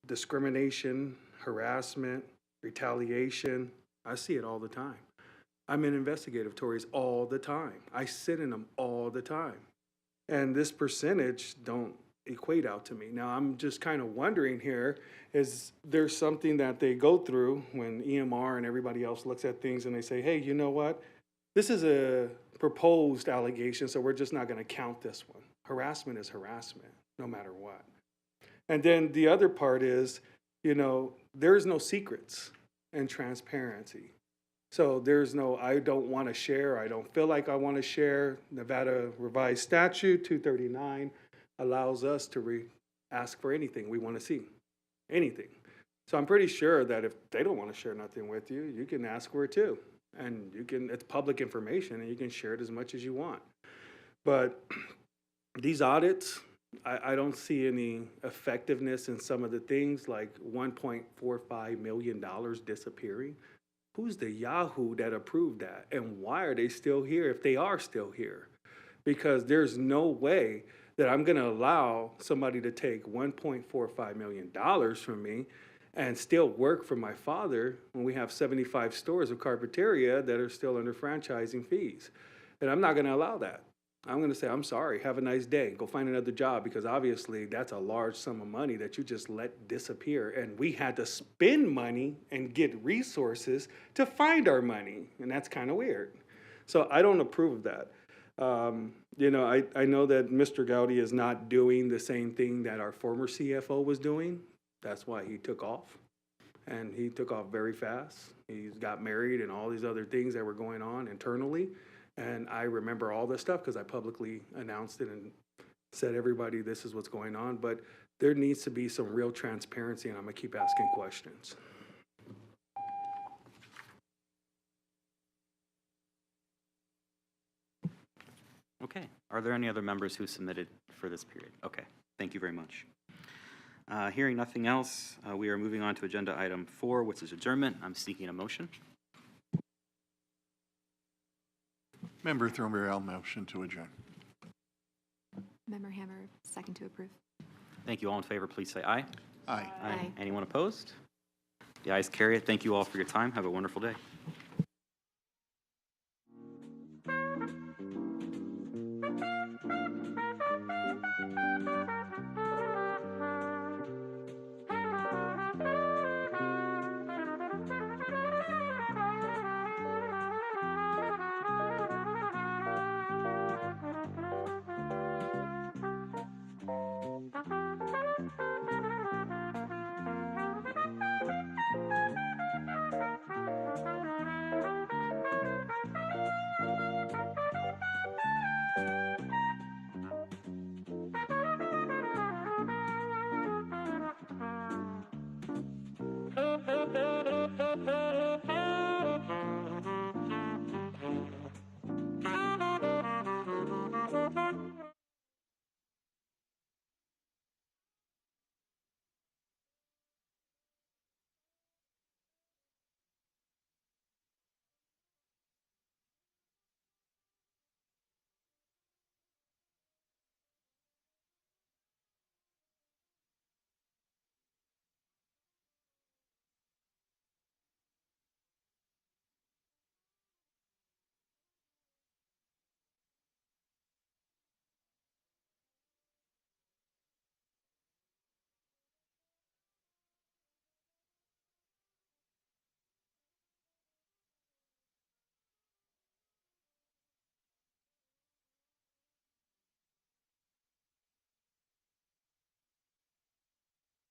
discrimination, harassment, retaliation, I see it all the time. I'm in investigative tories all the time. I sit in them all the time. And this percentage don't equate out to me. Now, I'm just kind of wondering here, is there something that they go through when EMR and everybody else looks at things and they say, hey, you know what? This is a proposed allegation, so we're just not going to count this one. Harassment is harassment, no matter what. And then the other part is, you know, there's no secrets and transparency. So there's no, I don't want to share, I don't feel like I want to share. Nevada Revised Statute 239 allows us to ask for anything we want to see, anything. So I'm pretty sure that if they don't want to share nothing with you, you can ask for it too. And you can, it's public information and you can share it as much as you want. But these audits, I don't see any effectiveness in some of the things like $1.45 million disappearing. Who's the Yahoo that approved that? And why are they still here if they are still here? Because there's no way that I'm going to allow somebody to take $1.45 million from me and still work for my father when we have 75 stores of Carpeteria that are still under franchising fees. And I'm not going to allow that. I'm going to say, I'm sorry, have a nice day, go find another job, because obviously that's a large sum of money that you just let disappear. And we had to spend money and get resources to find our money. And that's kind of weird. So I don't approve of that. You know, I know that Mr. Gaudi is not doing the same thing that our former CFO was doing. That's why he took off. And he took off very fast. He's got married and all these other things that were going on internally. And I remember all this stuff because I publicly announced it and said, everybody, this is what's going on. But there needs to be some real transparency, and I'm going to keep asking questions. Okay. Are there any other members who submitted for this period? Okay. Thank you very much. Hearing nothing else, we are moving on to agenda item 4, which is adjournment. I'm seeking a motion. Member Thornberry, I'll motion to adjourn. Member Hammer, second to approve. Thank you. All in favor, please say aye. Aye. Aye. Anyone opposed? The ayes carry it. Thank you all for your time. Have a wonderful day.